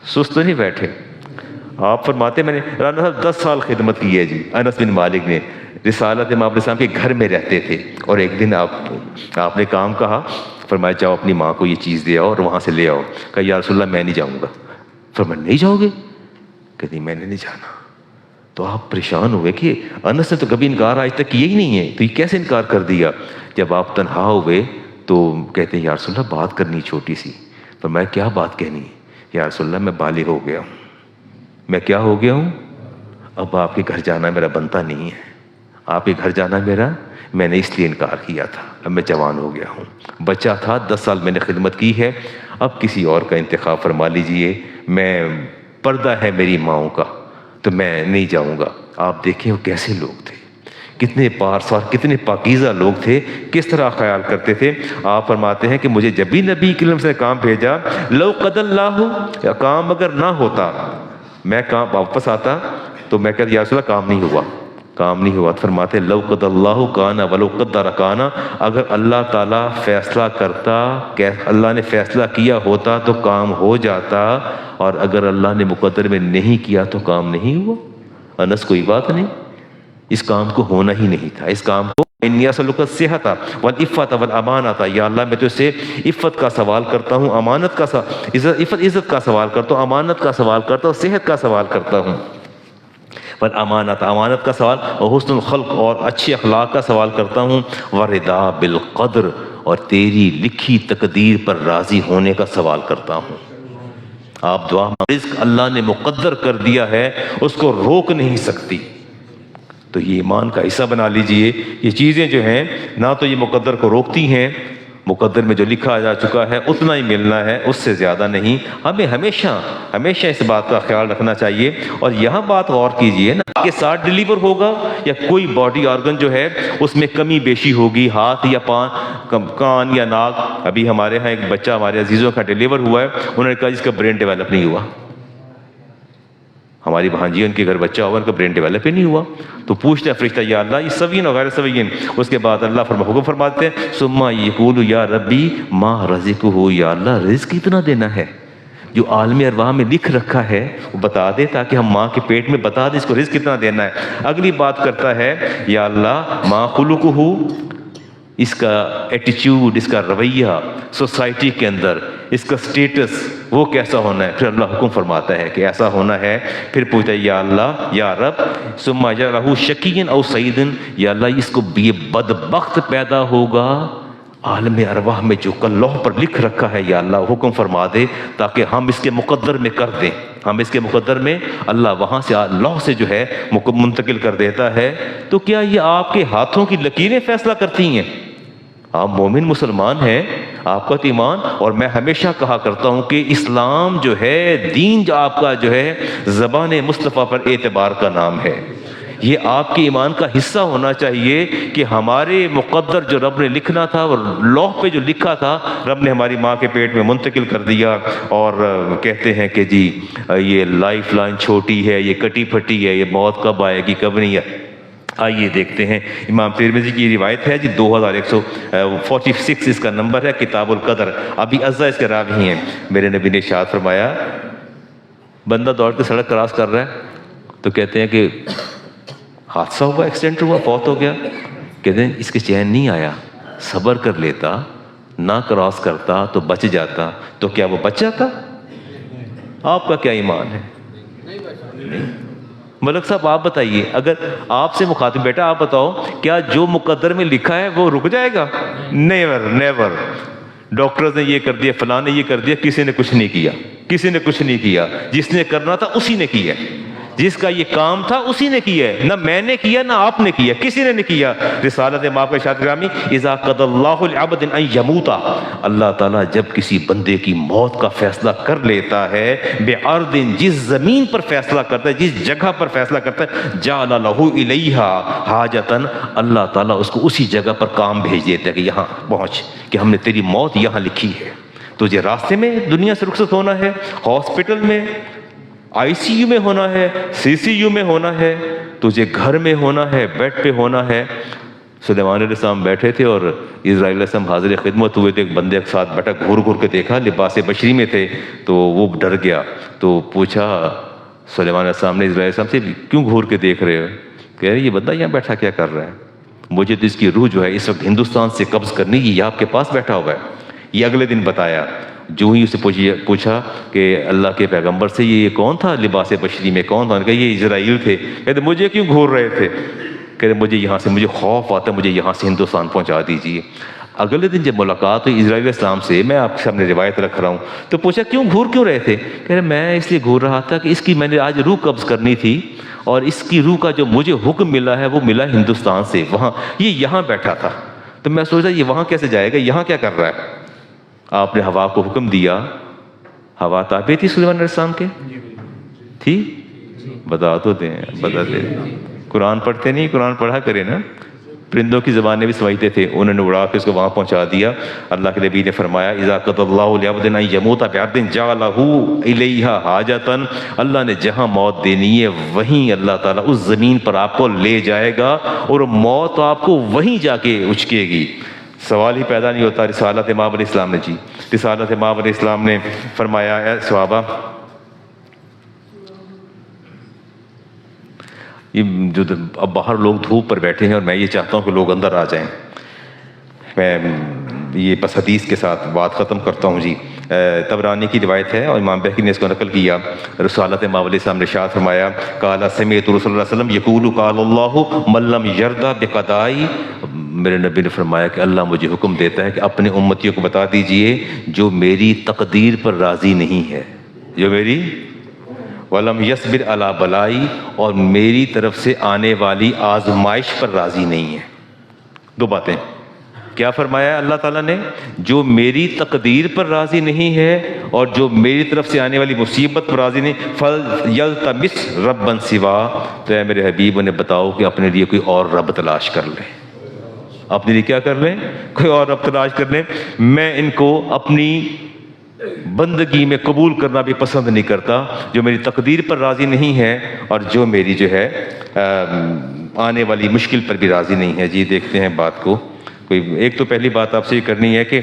سست تو نہیں بیٹھے, آپ فرماتے میں نے 10 سال خدمت کی ہے جی. انس بن مالک نے رسالت امام علیہ السلام کے گھر میں رہتے تھے, اور ایک دن آپ نے کام کہا, فرمایا جاؤ اپنی ماں کو یہ چیز دے آؤ اور وہاں سے لے آؤ. کہا یا رسول اللہ میں نہیں جاؤں گا. فرمایا نہیں جاؤ گے؟ کہتی میں نے نہیں جانا. تو آپ پریشان ہوئے کہ انس نے تو کبھی انکار آج تک کیا ہی نہیں ہے, تو یہ کیسے انکار کر دیا؟ جب آپ تنہا ہوئے تو کہتے ہیں یا رسول اللہ بات کرنی چھوٹی سی. فرمایا کیا بات کہنی ہے؟ یا رسول اللہ میں بالغ ہو گیا ہوں. میں کیا ہو گیا ہوں؟ اب آپ کے گھر جانا میرا بنتا نہیں ہے. آپ کے گھر جانا میں نے اس لیے انکار کیا تھا, اب میں جوان ہو گیا ہوں. بچہ تھا, 10 سال میں نے خدمت کی ہے, اب کسی اور کا انتخاب فرما لیجئے. میں پردہ ہے میری ماؤں کا, تو میں نہیں جاؤں گا. آپ دیکھیں وہ کیسے لوگ تھے, کتنے پارسا, کتنے پاکیزہ لوگ تھے, کس طرح خیال کرتے تھے. آپ فرماتے ہیں کہ مجھے جب بھی نبی کریم سے کام بھیجا, لو قد اللہ, یا کام اگر نہ ہوتا, میں کام واپس آتا تو میں کہتا یا رسول اللہ کام نہیں ہوا, کام نہیں ہوا. فرماتے لو قد اللہ کانا ولو قدر کانا, اگر اللہ تعالیٰ فیصلہ کرتا, کہ اللہ نے فیصلہ کیا ہوتا تو کام ہو جاتا, اور اگر اللہ نے مقدر میں نہیں کیا تو کام نہیں ہوا. انس کوئی بات نہیں, اس کام کو ہونا ہی نہیں تھا. اس کام کو انی اسألک الصحۃ والعفۃ والامانۃ, یا اللہ میں تجھ سے عفت کا سوال کرتا ہوں, امانت کا عزت کا سوال کرتا ہوں, امانت کا سوال کرتا ہوں, صحت کا سوال کرتا ہوں. والامانت, امانت کا سوال, اور حسن الخلق, اور اچھے اخلاق کا سوال کرتا ہوں. ورضا بالقدر, اور تیری لکھی تقدیر پر راضی ہونے کا سوال کرتا ہوں. آپ دعا, رزق اللہ نے مقدر کر دیا ہے, اس کو روک نہیں سکتی. تو یہ ایمان کا حصہ بنا لیجئے. یہ چیزیں جو ہیں نہ تو یہ مقدر کو روکتی ہیں, مقدر میں جو لکھا جا چکا ہے اتنا ہی ملنا ہے, اس سے زیادہ نہیں. ہمیں ہمیشہ اس بات کا خیال رکھنا چاہیے. اور یہاں بات غور کیجئے نا کہ ساتھ ڈیلیور ہوگا, یا کوئی باڈی آرگن جو ہے اس میں کمی بیشی ہوگی, ہاتھ یا کان یا ناک. ابھی ہمارے ہاں ایک بچہ ہمارے عزیزوں کا ڈیلیور ہوا ہے, انہوں نے کہا جس کا برین ڈیولپ نہیں ہوا. ہماری بھانجی ان کے گھر بچہ ہوا, ان کا برین ڈیولپ ہی نہیں ہوا. تو پوچھتے ہیں فرشتہ یا اللہ یہ سوین و غیر سوین. اس کے بعد اللہ حکم فرماتے ہیں ثم یقول یا ربی ما رزقہ, یا اللہ رزق کتنا دینا ہے, جو عالم ارواح میں لکھ رکھا ہے وہ بتا دے, تاکہ ہم ماں کے پیٹ میں بتا دیں اس کو رزق کتنا دینا ہے. اگلی بات کرتا ہے یا اللہ ما خلقہ, اس کا ایٹیچیوڈ, اس کا رویہ سوسائٹی کے اندر, اس کا سٹیٹس وہ کیسا ہونا ہے. پھر اللہ حکم فرماتا ہے کہ ایسا ہونا ہے. پھر پوچھتا ہے یا اللہ یا رب ثم یجعلہ شقیا او سعیدا, یا اللہ اس کو یہ بدبخت پیدا ہوگا عالم ارواح میں جو کل لوح پر لکھ رکھا ہے, یا اللہ حکم فرما دے تاکہ ہم اس کے مقدر میں کر دیں. ہم اس کے مقدر میں, اللہ وہاں سے لوح سے جو ہے منتقل کر دیتا ہے. تو کیا یہ آپ کے ہاتھوں کی لکیریں فیصلہ کرتی ہیں؟ آپ مومن مسلمان ہیں, آپ کا ایمان. اور میں ہمیشہ کہا کرتا ہوں کہ اسلام جو ہے, دین جو آپ کا جو ہے, زبان مصطفیٰ پر اعتبار کا نام ہے. یہ آپ کے ایمان کا حصہ ہونا چاہیے کہ ہمارے مقدر جو رب نے لکھنا تھا, اور لوح پہ جو لکھا تھا رب نے ہماری ماں کے پیٹ میں منتقل کر دیا. اور کہتے ہیں کہ جی یہ لائف لائن چھوٹی ہے, یہ کٹی پھٹی ہے, یہ موت کب آئے گی کب نہیں ہے. آئیے دیکھتے ہیں. امام ترمذی کی روایت ہے جی 2146 اس کا نمبر ہے, کتاب القدر. ابھی ازا اس کے راوی ہیں. میرے نبی نے ارشاد فرمایا, بندہ دوڑ کے سڑک کراس کر رہا ہے تو کہتے ہیں کہ حادثہ ہوا, ایکسیڈنٹ ہوا, فوت ہو گیا. کہتے ہیں اس کے چین نہیں آیا, صبر کر لیتا, نہ کراس کرتا تو بچ جاتا. تو کیا وہ بچ جاتا؟ آپ کا کیا ایمان ہے؟ نہیں. ملک صاحب آپ بتائیے, اگر آپ سے مخاطب بیٹا آپ بتاؤ کیا جو مقدر میں لکھا ہے وہ رک جائے گا؟ نیور. ڈاکٹرز نے یہ کر دیا, فلاں نے یہ کر دیا, کسی نے کچھ نہیں کیا, کسی نے کچھ نہیں کیا. جس نے کرنا تھا اسی نے کیا. جس کا یہ کام تھا اسی نے کیا ہے، نہ میں نے کیا نہ آپ نے کیا، کسی نے نہیں کیا۔ رسالت مآب کا ارشاد گرامی، اذا قضى الله لعبد ان يموت، اللہ تعالیٰ جب کسی بندے کی موت کا فیصلہ کر لیتا ہے، بعرض، جس زمین پر فیصلہ کرتا ہے، جس جگہ پر فیصلہ کرتا ہے، جعل له الیہا حاجتن، اللہ تعالیٰ اس کو اسی جگہ پر کام بھیج دیتا ہے کہ یہاں پہنچ، کہ ہم نے تیری موت یہاں لکھی ہے، تجھے راستے میں دنیا سے رخصت ہونا ہے، ہاسپٹل میں، آئی سی یو میں ہونا ہے، سی سی یو میں ہونا ہے، تجھے گھر میں ہونا ہے، بیڈ پہ ہونا ہے۔ سلیمان علیہ السلام بیٹھے تھے اور اسرائیل علیہ السلام حاضر خدمت ہوئے تھے، ایک بندے کے ساتھ بیٹھا، گھور گھور کے دیکھا، لباس بشری میں تھے، تو وہ ڈر گیا، تو پوچھا سلیمان علیہ السلام نے اسرائیل علیہ السلام سے، کیوں گھور کے دیکھ رہے ہو؟ کہہ رہے یہ بندہ یہاں بیٹھا کیا کر رہا ہے؟ مجھے تو اس کی روح جو ہے اس وقت ہندوستان سے قبض کرنی، یہ آپ کے پاس بیٹھا ہوا ہے۔ یہ اگلے دن بتایا، جو ہی اسے پوچھا کہ اللہ کے پیغمبر سے یہ کون تھا لباس بشری میں، کون تھا؟ کہ یہ اسرائیل تھے۔ کہتے مجھے کیوں گھور رہے تھے؟ کہتے مجھے یہاں سے، مجھے خوف آتا ہے، مجھے یہاں سے ہندوستان پہنچا دیجیے۔ اگلے دن جب ملاقات ہوئی اسرائیل علیہ السلام سے، میں آپ کے سامنے روایت رکھ رہا ہوں، تو پوچھا کیوں گھور کیوں رہے تھے؟ کہہ رہے میں اس لیے گھور رہا تھا کہ اس کی میں نے آج روح قبض کرنی تھی، اور اس کی روح کا جو مجھے حکم ملا ہے وہ ملا ہندوستان سے، وہاں یہ یہاں بیٹھا تھا، تو میں سوچا یہ وہاں کیسے جائے گا، یہاں کیا کر رہا ہے؟ آپ نے ہوا کو حکم دیا، ہوا تابع تھی سلیمان علیہ السلام کے؟ تھی؟ بتا تو دیں، بتا دیں۔ قرآن پڑھتے نہیں؟ قرآن پڑھا کرے نا۔ پرندوں کی زبانیں بھی سمجھتے تھے، انہوں نے اڑا کے اس کو وہاں پہنچا دیا۔ اللہ کے نبی نے فرمایا اذا قضى الله لعبد ان يموت بعرض جعله الیہا حاجتن، اللہ نے جہاں موت دینی ہے وہیں اللہ تعالیٰ اس زمین پر آپ کو لے جائے گا، اور موت آپ کو وہیں جا کے اچکے گی۔ سوال ہی پیدا نہیں ہوتا۔ رسالت مآب علیہ السلام نے رسالت مآب علیہ السلام نے فرمایا، اے صحابہ، یہ جو اب باہر لوگ دھوپ پر بیٹھے ہیں اور میں یہ چاہتا ہوں کہ لوگ اندر آ جائیں، میں یہ بس حدیث کے ساتھ بات ختم کرتا ہوں جی۔ طبرانی کی روایت ہے اور امام بہقی نے اس کو نقل کیا۔ رسالت مآب علیہ السلام نے ارشاد فرمایا، قال سمعت رسول اللہ صلی اللہ علیہ وسلم یقول قال اللہ من لم یرضى بقضائی، میرے نبی نے فرمایا کہ اللہ مجھے حکم دیتا ہے کہ اپنے امتیوں کو بتا دیجئے جو میری تقدیر پر راضی نہیں ہے، جو میری وَلَمْ يَصْبِرْ عَلَى بَلَائی، اور میری طرف سے آنے والی آزمائش پر راضی نہیں ہے۔ دو باتیں کیا فرمایا اللہ تعالیٰ نے؟ جو میری تقدیر پر راضی نہیں ہے اور جو میری طرف سے آنے والی مصیبت پر راضی نہیں، فَلْيَلْتَمِسْ رَبًّا سِوَا، تو اے میرے حبیب انہیں بتاؤ کہ اپنے لیے کوئی اور رب تلاش کر لیں، اپنے لیے کیا کر لیں؟ کوئی اور رب تلاش کر لیں۔ میں ان کو اپنی بندگی میں قبول کرنا بھی پسند نہیں کرتا، جو میری تقدیر پر راضی نہیں ہے اور جو میری جو ہے آنے والی مشکل پر بھی راضی نہیں ہے۔ جی دیکھتے ہیں بات کو۔ کوئی ایک تو پہلی بات آپ سے یہ کرنی ہے کہ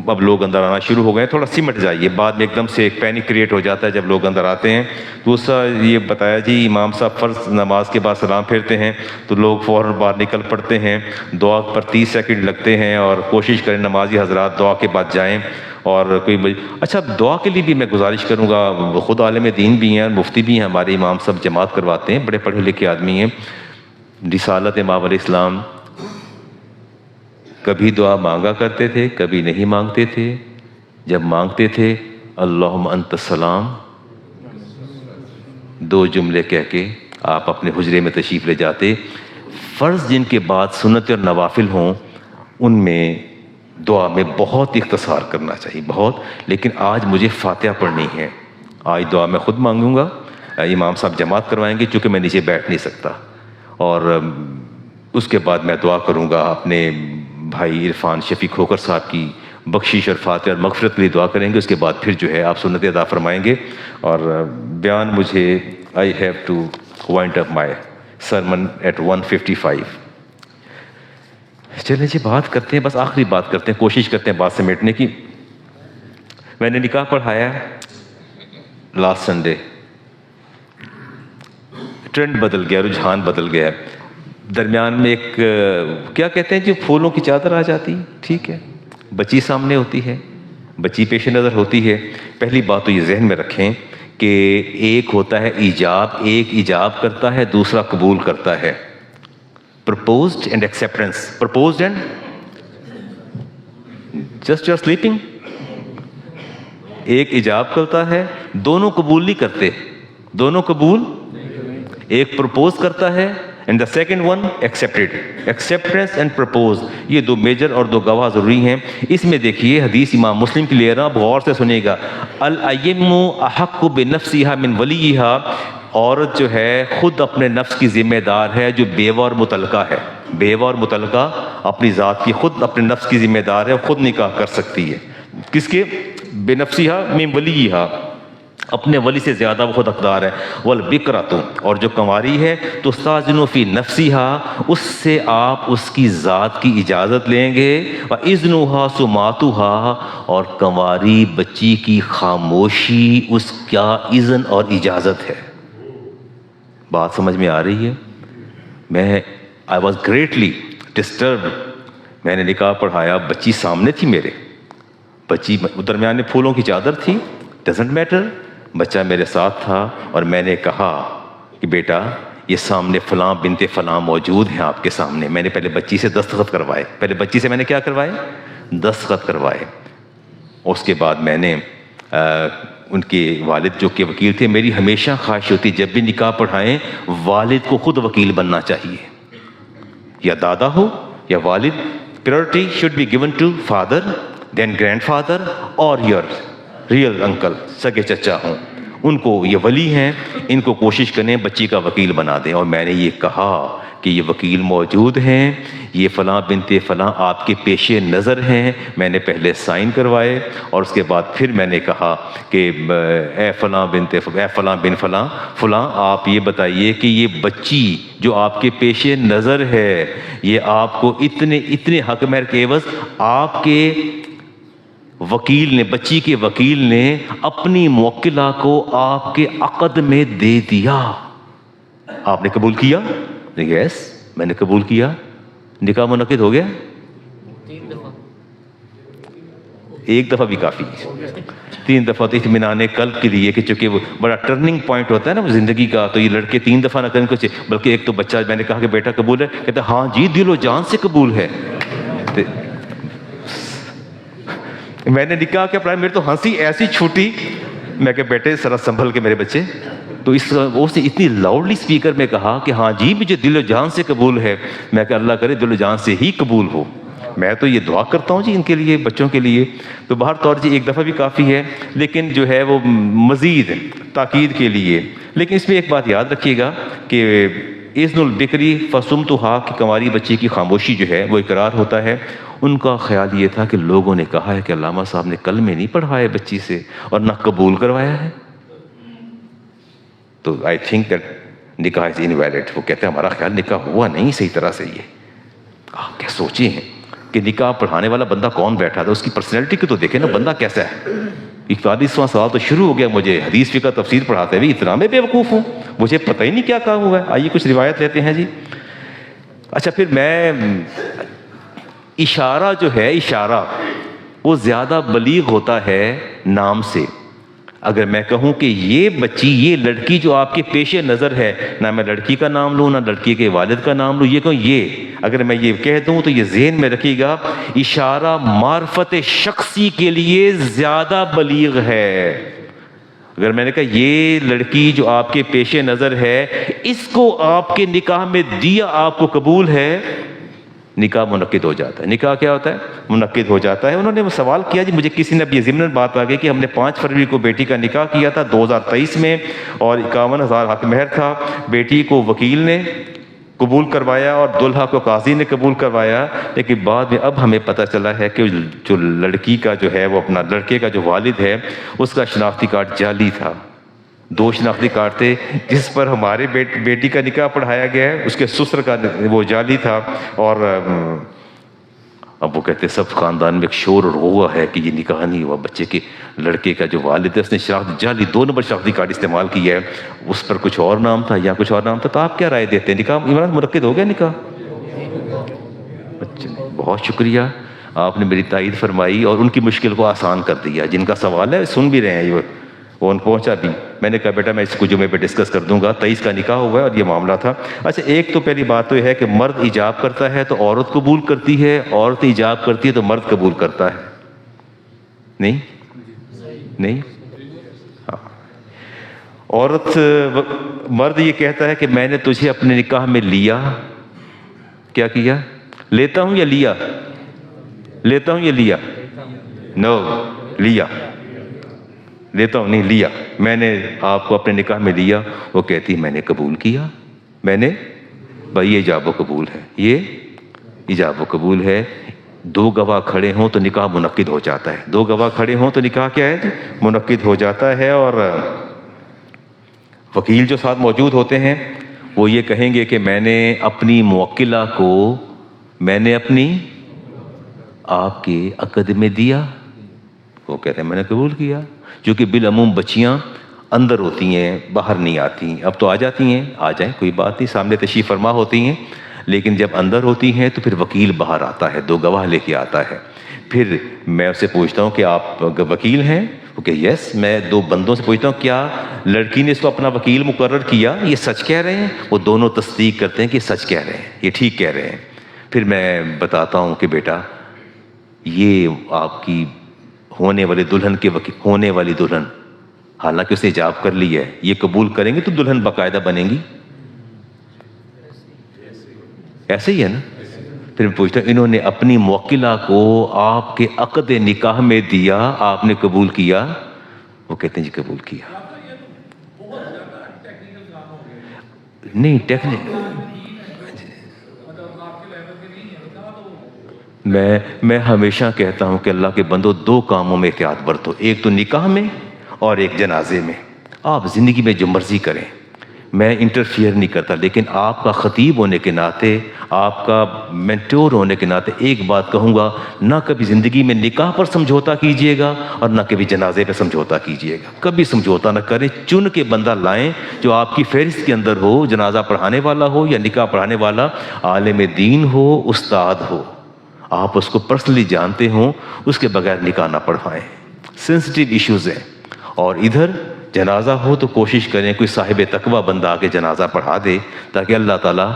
اب لوگ اندر آنا شروع ہو گئے، تھوڑا سمٹ جائیے، بعد میں ایک دم سے ایک پینک کریٹ ہو جاتا ہے جب لوگ اندر آتے ہیں۔ دوسرا یہ بتایا جی، امام صاحب فرض نماز کے بعد سلام پھیرتے ہیں تو لوگ فوراً باہر نکل پڑتے ہیں، دعا پر 30 سیکنڈ لگتے ہیں، اور کوشش کریں نمازی حضرات دعا کے بعد جائیں۔ اور کوئی اچھا دعا کے لیے بھی میں گزارش کروں گا، خود عالم دین بھی ہیں، مفتی بھی ہیں ہمارے امام صاحب، جماعت کرواتے ہیں، بڑے پڑھے لکھے آدمی ہیں۔ رسالت مآب علیہ السلام کبھی دعا مانگا کرتے تھے، کبھی نہیں مانگتے تھے۔ جب مانگتے تھے اللہم انت السلام، 2 جملے کہہ کے آپ اپنے حجرے میں تشریف لے جاتے۔ فرض جن کے بعد سنت اور نوافل ہوں ان میں دعا میں بہت اختصار کرنا چاہیے، بہت۔ لیکن آج مجھے فاتحہ پڑھنی ہے، آج دعا میں خود مانگوں گا، امام صاحب جماعت کروائیں گے چونکہ میں نیچے بیٹھ نہیں سکتا، اور اس کے بعد میں دعا کروں گا اپنے بھائی عرفان شفیق کھوکر صاحب کی بخشش اور فاتحہ اور مغفرت کے لیے دعا کریں گے۔ اس کے بعد پھر جو ہے آپ سنت ادا فرمائیں گے، اور بیان مجھے I have to wind up my sermon at 1:55۔ چلیں جی بات کرتے ہیں، بس آخری بات کرتے ہیں، کوشش کرتے ہیں بات سمیٹنے کی۔ میں نے نکاح پڑھایا لاسٹ سنڈے، ٹرینڈ بدل گیا، رجحان بدل گیا، درمیان میں ایک کیا کہتے ہیں جو پھولوں کی چادر آ جاتی، ٹھیک ہے، بچی سامنے ہوتی ہے، بچی پیش نظر ہوتی ہے۔ پہلی بات تو یہ ذہن میں رکھیں کہ ایک ہوتا ہے ایجاب، ایک ایجاب کرتا ہے، دوسرا قبول کرتا ہے۔ proposed and acceptance، proposed and just you're sleeping، ایک ایجاب کرتا ہے، دونوں قبول نہیں کرتے، دونوں قبول ایک پرپوز کرتا ہے and the second one accepted. Acceptance and propose یہ دو میجر اور دو گواہ ضروری ہیں. اس میں دیکھیے حدیث امام مسلم کی لے رہا، آپ غور سے سنیے گا. الائم احق بنفسها من ولیها، عورت جو ہے خود اپنے نفس کی ذمہ دار ہے جو بیوہ اور مطلقہ ہے. بیوہ اور مطلقہ اپنی ذات کی خود اپنے نفس کی ذمہ دار ہے، خود نکاح کر سکتی ہے. کس کے؟ بنفسها من ولیها، اپنے ولی سے زیادہ وہ خود حقدار ہے. والبکرۃ، اور جو کنواری ہے تو استاذن فی نفسها، اس سے آپ اس کی ذات کی اجازت لیں گے. واذنها سماتها، اور کنواری بچی کی خاموشی اس کا اذن اور اجازت ہے. بات سمجھ میں آ رہی ہے؟ میں آئی واز گریٹلی ڈسٹربڈ. میں نے نکاح پڑھایا، بچی سامنے تھی میرے، بچی درمیان میں پھولوں کی چادر تھی، ڈزنٹ میٹر، بچہ میرے ساتھ تھا. اور میں نے کہا کہ بیٹا یہ سامنے فلاں بنت فلاں موجود ہیں آپ کے سامنے. میں نے پہلے بچی سے دستخط کروائے، پہلے بچی سے میں نے کیا کروائے؟ دستخط کروائے. اس کے بعد میں نے ان کے والد جو کہ وکیل تھے، میری ہمیشہ خواہش ہوتی جب بھی نکاح پڑھائیں والد کو خود وکیل بننا چاہیے، یا دادا ہو یا والد. Priority should be given to father, then grandfather اور یور ریئل انکل، سگے چچا ہوں، ان کو یہ ولی ہیں، ان کو کوشش کریں بچی کا وکیل بنا دیں. اور میں نے یہ کہا کہ یہ وکیل موجود ہیں، یہ فلاں بنت فلاں آپ کے پیش نظر ہیں. میں نے پہلے سائن کروائے اور اس کے بعد پھر میں نے کہا کہ اے فلاں بنت اے فلاں بن فلاں فلاں، آپ یہ بتائیے کہ یہ بچی جو آپ کے پیش نظر ہے یہ آپ کو اتنے حق مہر کے عوض آپ کے وکیل نے، بچی کے وکیل نے اپنی موکلہ کو آپ کے عقد میں دے دیا. آپ نے قبول کیا؟ یس، میں نے قبول کیا. نکاح منعقد ہو گیا. 3 دفعہ، ایک دفعہ بھی کافی، 3 دفعہ تو اطمینان قلب کے لیے، کہ چونکہ وہ بڑا ٹرننگ پوائنٹ ہوتا ہے نا زندگی کا، تو یہ لڑکے 3 دفعہ نہ کریں کچھ. بلکہ ایک تو بچہ، میں نے کہا کہ بیٹا قبول ہے، کہتا ہاں جی دل و جان سے قبول ہے. میں نے نکاح کیا پڑھا، میرے تو ہنسی ایسی چھوٹی. میں کہ بیٹے ذرا سنبھل کے میرے بچے. تو اس نے اتنی لاؤڈلی اسپیکر میں کہا کہ ہاں جی مجھے دل و جان سے قبول ہے. میں کہ اللہ کرے دل و جان سے ہی قبول ہو. میں تو یہ دعا کرتا ہوں جی ان کے لیے، بچوں کے لیے. تو بہر طور جی ایک دفعہ بھی کافی ہے، لیکن جو ہے وہ مزید تاکید کے لیے. لیکن اس میں ایک بات یاد رکھیے گا کہ اذن البکری فصمتھا، کہ کنواری بچی کی خاموشی جو ہے وہ اقرار ہوتا ہے. ان کا خیال یہ تھا کہ لوگوں نے کہا ہے کہ علامہ صاحب نے کلمے نہیں پڑھوائے بچی سے اور نہ قبول کروایا ہے، تو آئی تھنک دیٹ نکاح از انویلڈ. وہ کہتے ہیں ہمارا خیال نکاح ہوا نہیں صحیح طرح سے. یہ آپ کیا سوچے ہیں کہ نکاح پڑھانے والا بندہ کون بیٹھا تھا، اس کی پرسنالٹی کو تو دیکھیں نا، بندہ کیسا ہے. 41واں سوال تو شروع ہو گیا، مجھے حدیث فقہ تفسیر پڑھاتے ہوئے اتنا میں بے وقوف ہوں، مجھے پتہ ہی نہیں کیا کہا ہوا ہے. آئیے کچھ روایت لیتے ہیں جی. اچھا پھر میں اشارہ جو ہے، اشارہ وہ زیادہ بلیغ ہوتا ہے نام سے. اگر میں کہوں کہ یہ بچی، یہ لڑکی جو آپ کے پیش نظر ہے، نہ میں لڑکی کا نام لوں نہ لڑکی کے والد کا نام لوں، یہ کہوں یہ، اگر میں یہ کہہ دوں تو یہ ذہن میں رکھیے گا اشارہ معرفت شخصی کے لیے زیادہ بلیغ ہے. اگر میں نے کہا یہ لڑکی جو آپ کے پیش نظر ہے، اس کو آپ کے نکاح میں دیا، آپ کو قبول ہے، نکاح منعقد ہو جاتا ہے. نکاح کیا ہوتا ہے؟ منعقد ہو جاتا ہے. انہوں نے وہ سوال کیا جی، مجھے کسی نے اب یہ ضمن بات آ گئی کہ ہم نے 5 فروری کو بیٹی کا نکاح کیا تھا 2023 میں، اور 51,000 حق مہر تھا. بیٹی کو وکیل نے قبول کروایا اور دلہا کو قاضی نے قبول کروایا. لیکن بعد میں اب ہمیں پتہ چلا ہے کہ جو لڑکی کا جو ہے وہ اپنا لڑکے کا جو والد ہے اس کا شناختی کارڈ جعلی تھا. 2 شناختی کارڈ تھے. جس پر ہمارے بیٹی کا نکاح پڑھایا گیا ہے اس کے سسر کا وہ جعلی تھا. اور اب وہ کہتے سب خاندان میں ایک شور ہوا ہے کہ یہ نکاح نہیں ہوا، بچے کے لڑکے کا جو والد ہے اس نے شناختی جعلی 2 نمبر شناختی کارڈ استعمال کیا ہے، اس پر کچھ اور نام تھا یا کچھ اور نام تھا. تو آپ کیا رائے دیتے ہیں؟ نکاح عمران منعقد ہو گیا نکاح؟ اچھا، بہت شکریہ، آپ نے میری تائید فرمائی اور ان کی مشکل کو آسان کر دیا. جن کا سوال ہے سن بھی رہے ہیں، یہ وہ پہنچا بھی. میں نے کہا بیٹا میں اس کو جمعے پہ ڈسکس کر دوں گا. 23 کا نکاح ہوا ہے اور یہ معاملہ تھا. اچھا ایک تو پہلی بات تو یہ ہے کہ مرد ایجاب کرتا ہے تو عورت قبول کرتی ہے، عورت ایجاب کرتی ہے تو مرد قبول کرتا ہے. نہیں؟ ہاں. مرد یہ کہتا ہے کہ میں نے تجھے اپنے نکاح میں لیا، کیا کیا؟ لیتا ہوں یا لیا؟ لیتا ہوں یا لیا؟ نو، لیا، لیتا ہوں نہیں، لیا، میں نے آپ کو اپنے نکاح میں لیا۔ وہ کہتی میں نے قبول کیا، میں نے، بھائی یہ ایجاب و قبول ہے، یہ ایجاب و قبول ہے۔ دو گواہ کھڑے ہوں تو نکاح منعقد ہو جاتا ہے، دو گواہ کھڑے ہوں تو نکاح کیا ہے؟ منعقد ہو جاتا ہے۔ اور وکیل جو ساتھ موجود ہوتے ہیں وہ یہ کہیں گے کہ میں نے اپنی موکلہ کو، میں نے اپنی آپ کے عقد میں دیا۔ وہ کہتے ہیں میں نے قبول کیا، کیونکہ بالعموم بچیاں اندر ہوتی ہیں، باہر نہیں آتی، اب تو آ جاتی ہیں، آ جائیں کوئی بات نہیں، سامنے تشریف فرما ہوتی ہیں، لیکن جب اندر ہوتی ہیں تو پھر وکیل باہر آتا ہے، دو گواہ لے کے آتا ہے۔ پھر میں اسے پوچھتا ہوں کہ آپ وکیل ہیں؟ وہ کہ یس۔ میں دو بندوں سے پوچھتا ہوں کیا لڑکی نے اس کو اپنا وکیل مقرر کیا، یہ سچ کہہ رہے ہیں؟ وہ دونوں تصدیق کرتے ہیں کہ سچ کہہ رہے ہیں، یہ ٹھیک کہہ رہے ہیں۔ پھر میں بتاتا ہوں کہ بیٹا یہ آپ کی ہونے والی دلہن کے وکیل، ہونے والی دلہن، حالانکہ اس نے ایجاب کر لی ہے، یہ قبول کریں گے تو دلہن باقاعدہ بنیں گی، ایسے ہی ہے نا۔ پھر میں پوچھتا ہوں انہوں نے اپنی موکلہ کو آپ کے عقد نکاح میں دیا، آپ نے قبول کیا؟ وہ کہتے ہیں جی قبول کیا۔ نہیں ٹیکنیکل، میں ہمیشہ کہتا ہوں کہ اللہ کے بندو دو کاموں میں احتیاط برتو، ایک تو نکاح میں اور ایک جنازے میں۔ آپ زندگی میں جو مرضی کریں، میں انٹرفیئر نہیں کرتا، لیکن آپ کا خطیب ہونے کے ناطے، آپ کا مینٹور ہونے کے ناطے ایک بات کہوں گا، نہ کبھی زندگی میں نکاح پر سمجھوتا کیجئے گا اور نہ کبھی جنازے پہ سمجھوتا کیجئے گا، کبھی سمجھوتا نہ کریں۔ چن کے بندہ لائیں جو آپ کی فہرست کے اندر ہو، جنازہ پڑھانے والا ہو یا نکاح پڑھانے والا، عالم دین ہو، استاد ہو، آپ اس کو پرسنلی جانتے ہوں، اس کے بغیر نکاح نہ پڑھوائیں، سینسٹیو ایشوز ہیں۔ اور ادھر جنازہ ہو تو کوشش کریں کوئی صاحب تقویٰ بندہ آ کے جنازہ پڑھا دے، تاکہ اللہ تعالیٰ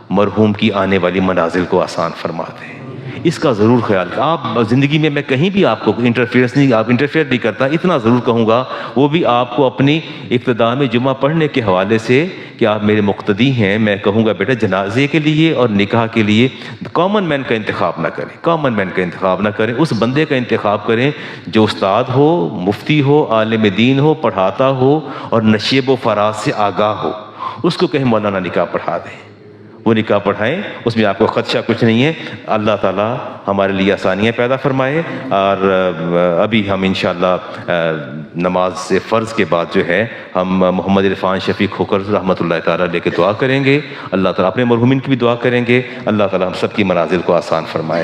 مرحوم کی آنے والی منازل کو آسان فرما دے۔ اس کا ضرور خیال کریں۔ آپ زندگی میں کہیں بھی آپ کو انٹرفیئرنس نہیں، آپ انٹرفیئر نہیں کرتا، اتنا ضرور کہوں گا، وہ بھی آپ کو اپنی ابتداء میں جمعہ پڑھنے کے حوالے سے کہ آپ میرے مقتدی ہیں، میں کہوں گا بیٹا جنازے کے لیے اور نکاح کے لیے کامن مین کا انتخاب نہ کریں، کامن مین کا انتخاب نہ کریں، اس بندے کا انتخاب کریں جو استاد ہو، مفتی ہو، عالم دین ہو، پڑھاتا ہو اور نشیب و فراز سے آگاہ ہو، اس کو کہیں مولانا نکاح پڑھا دیں، وہ نکاح پڑھائیں، اس میں آپ کو خدشہ کچھ نہیں ہے۔ اللہ تعالیٰ ہمارے لیے آسانیاں پیدا فرمائے۔ اور ابھی ہم انشاءاللہ نماز سے فرض کے بعد جو ہے ہم محمد عرفان شفیق کھوکھر رحمۃ اللہ تعالیٰ لے کے دعا کریں گے، اللہ تعالیٰ اپنے مرحومین کی بھی دعا کریں گے، اللہ تعالیٰ ہم سب کی منازل کو آسان فرمائے۔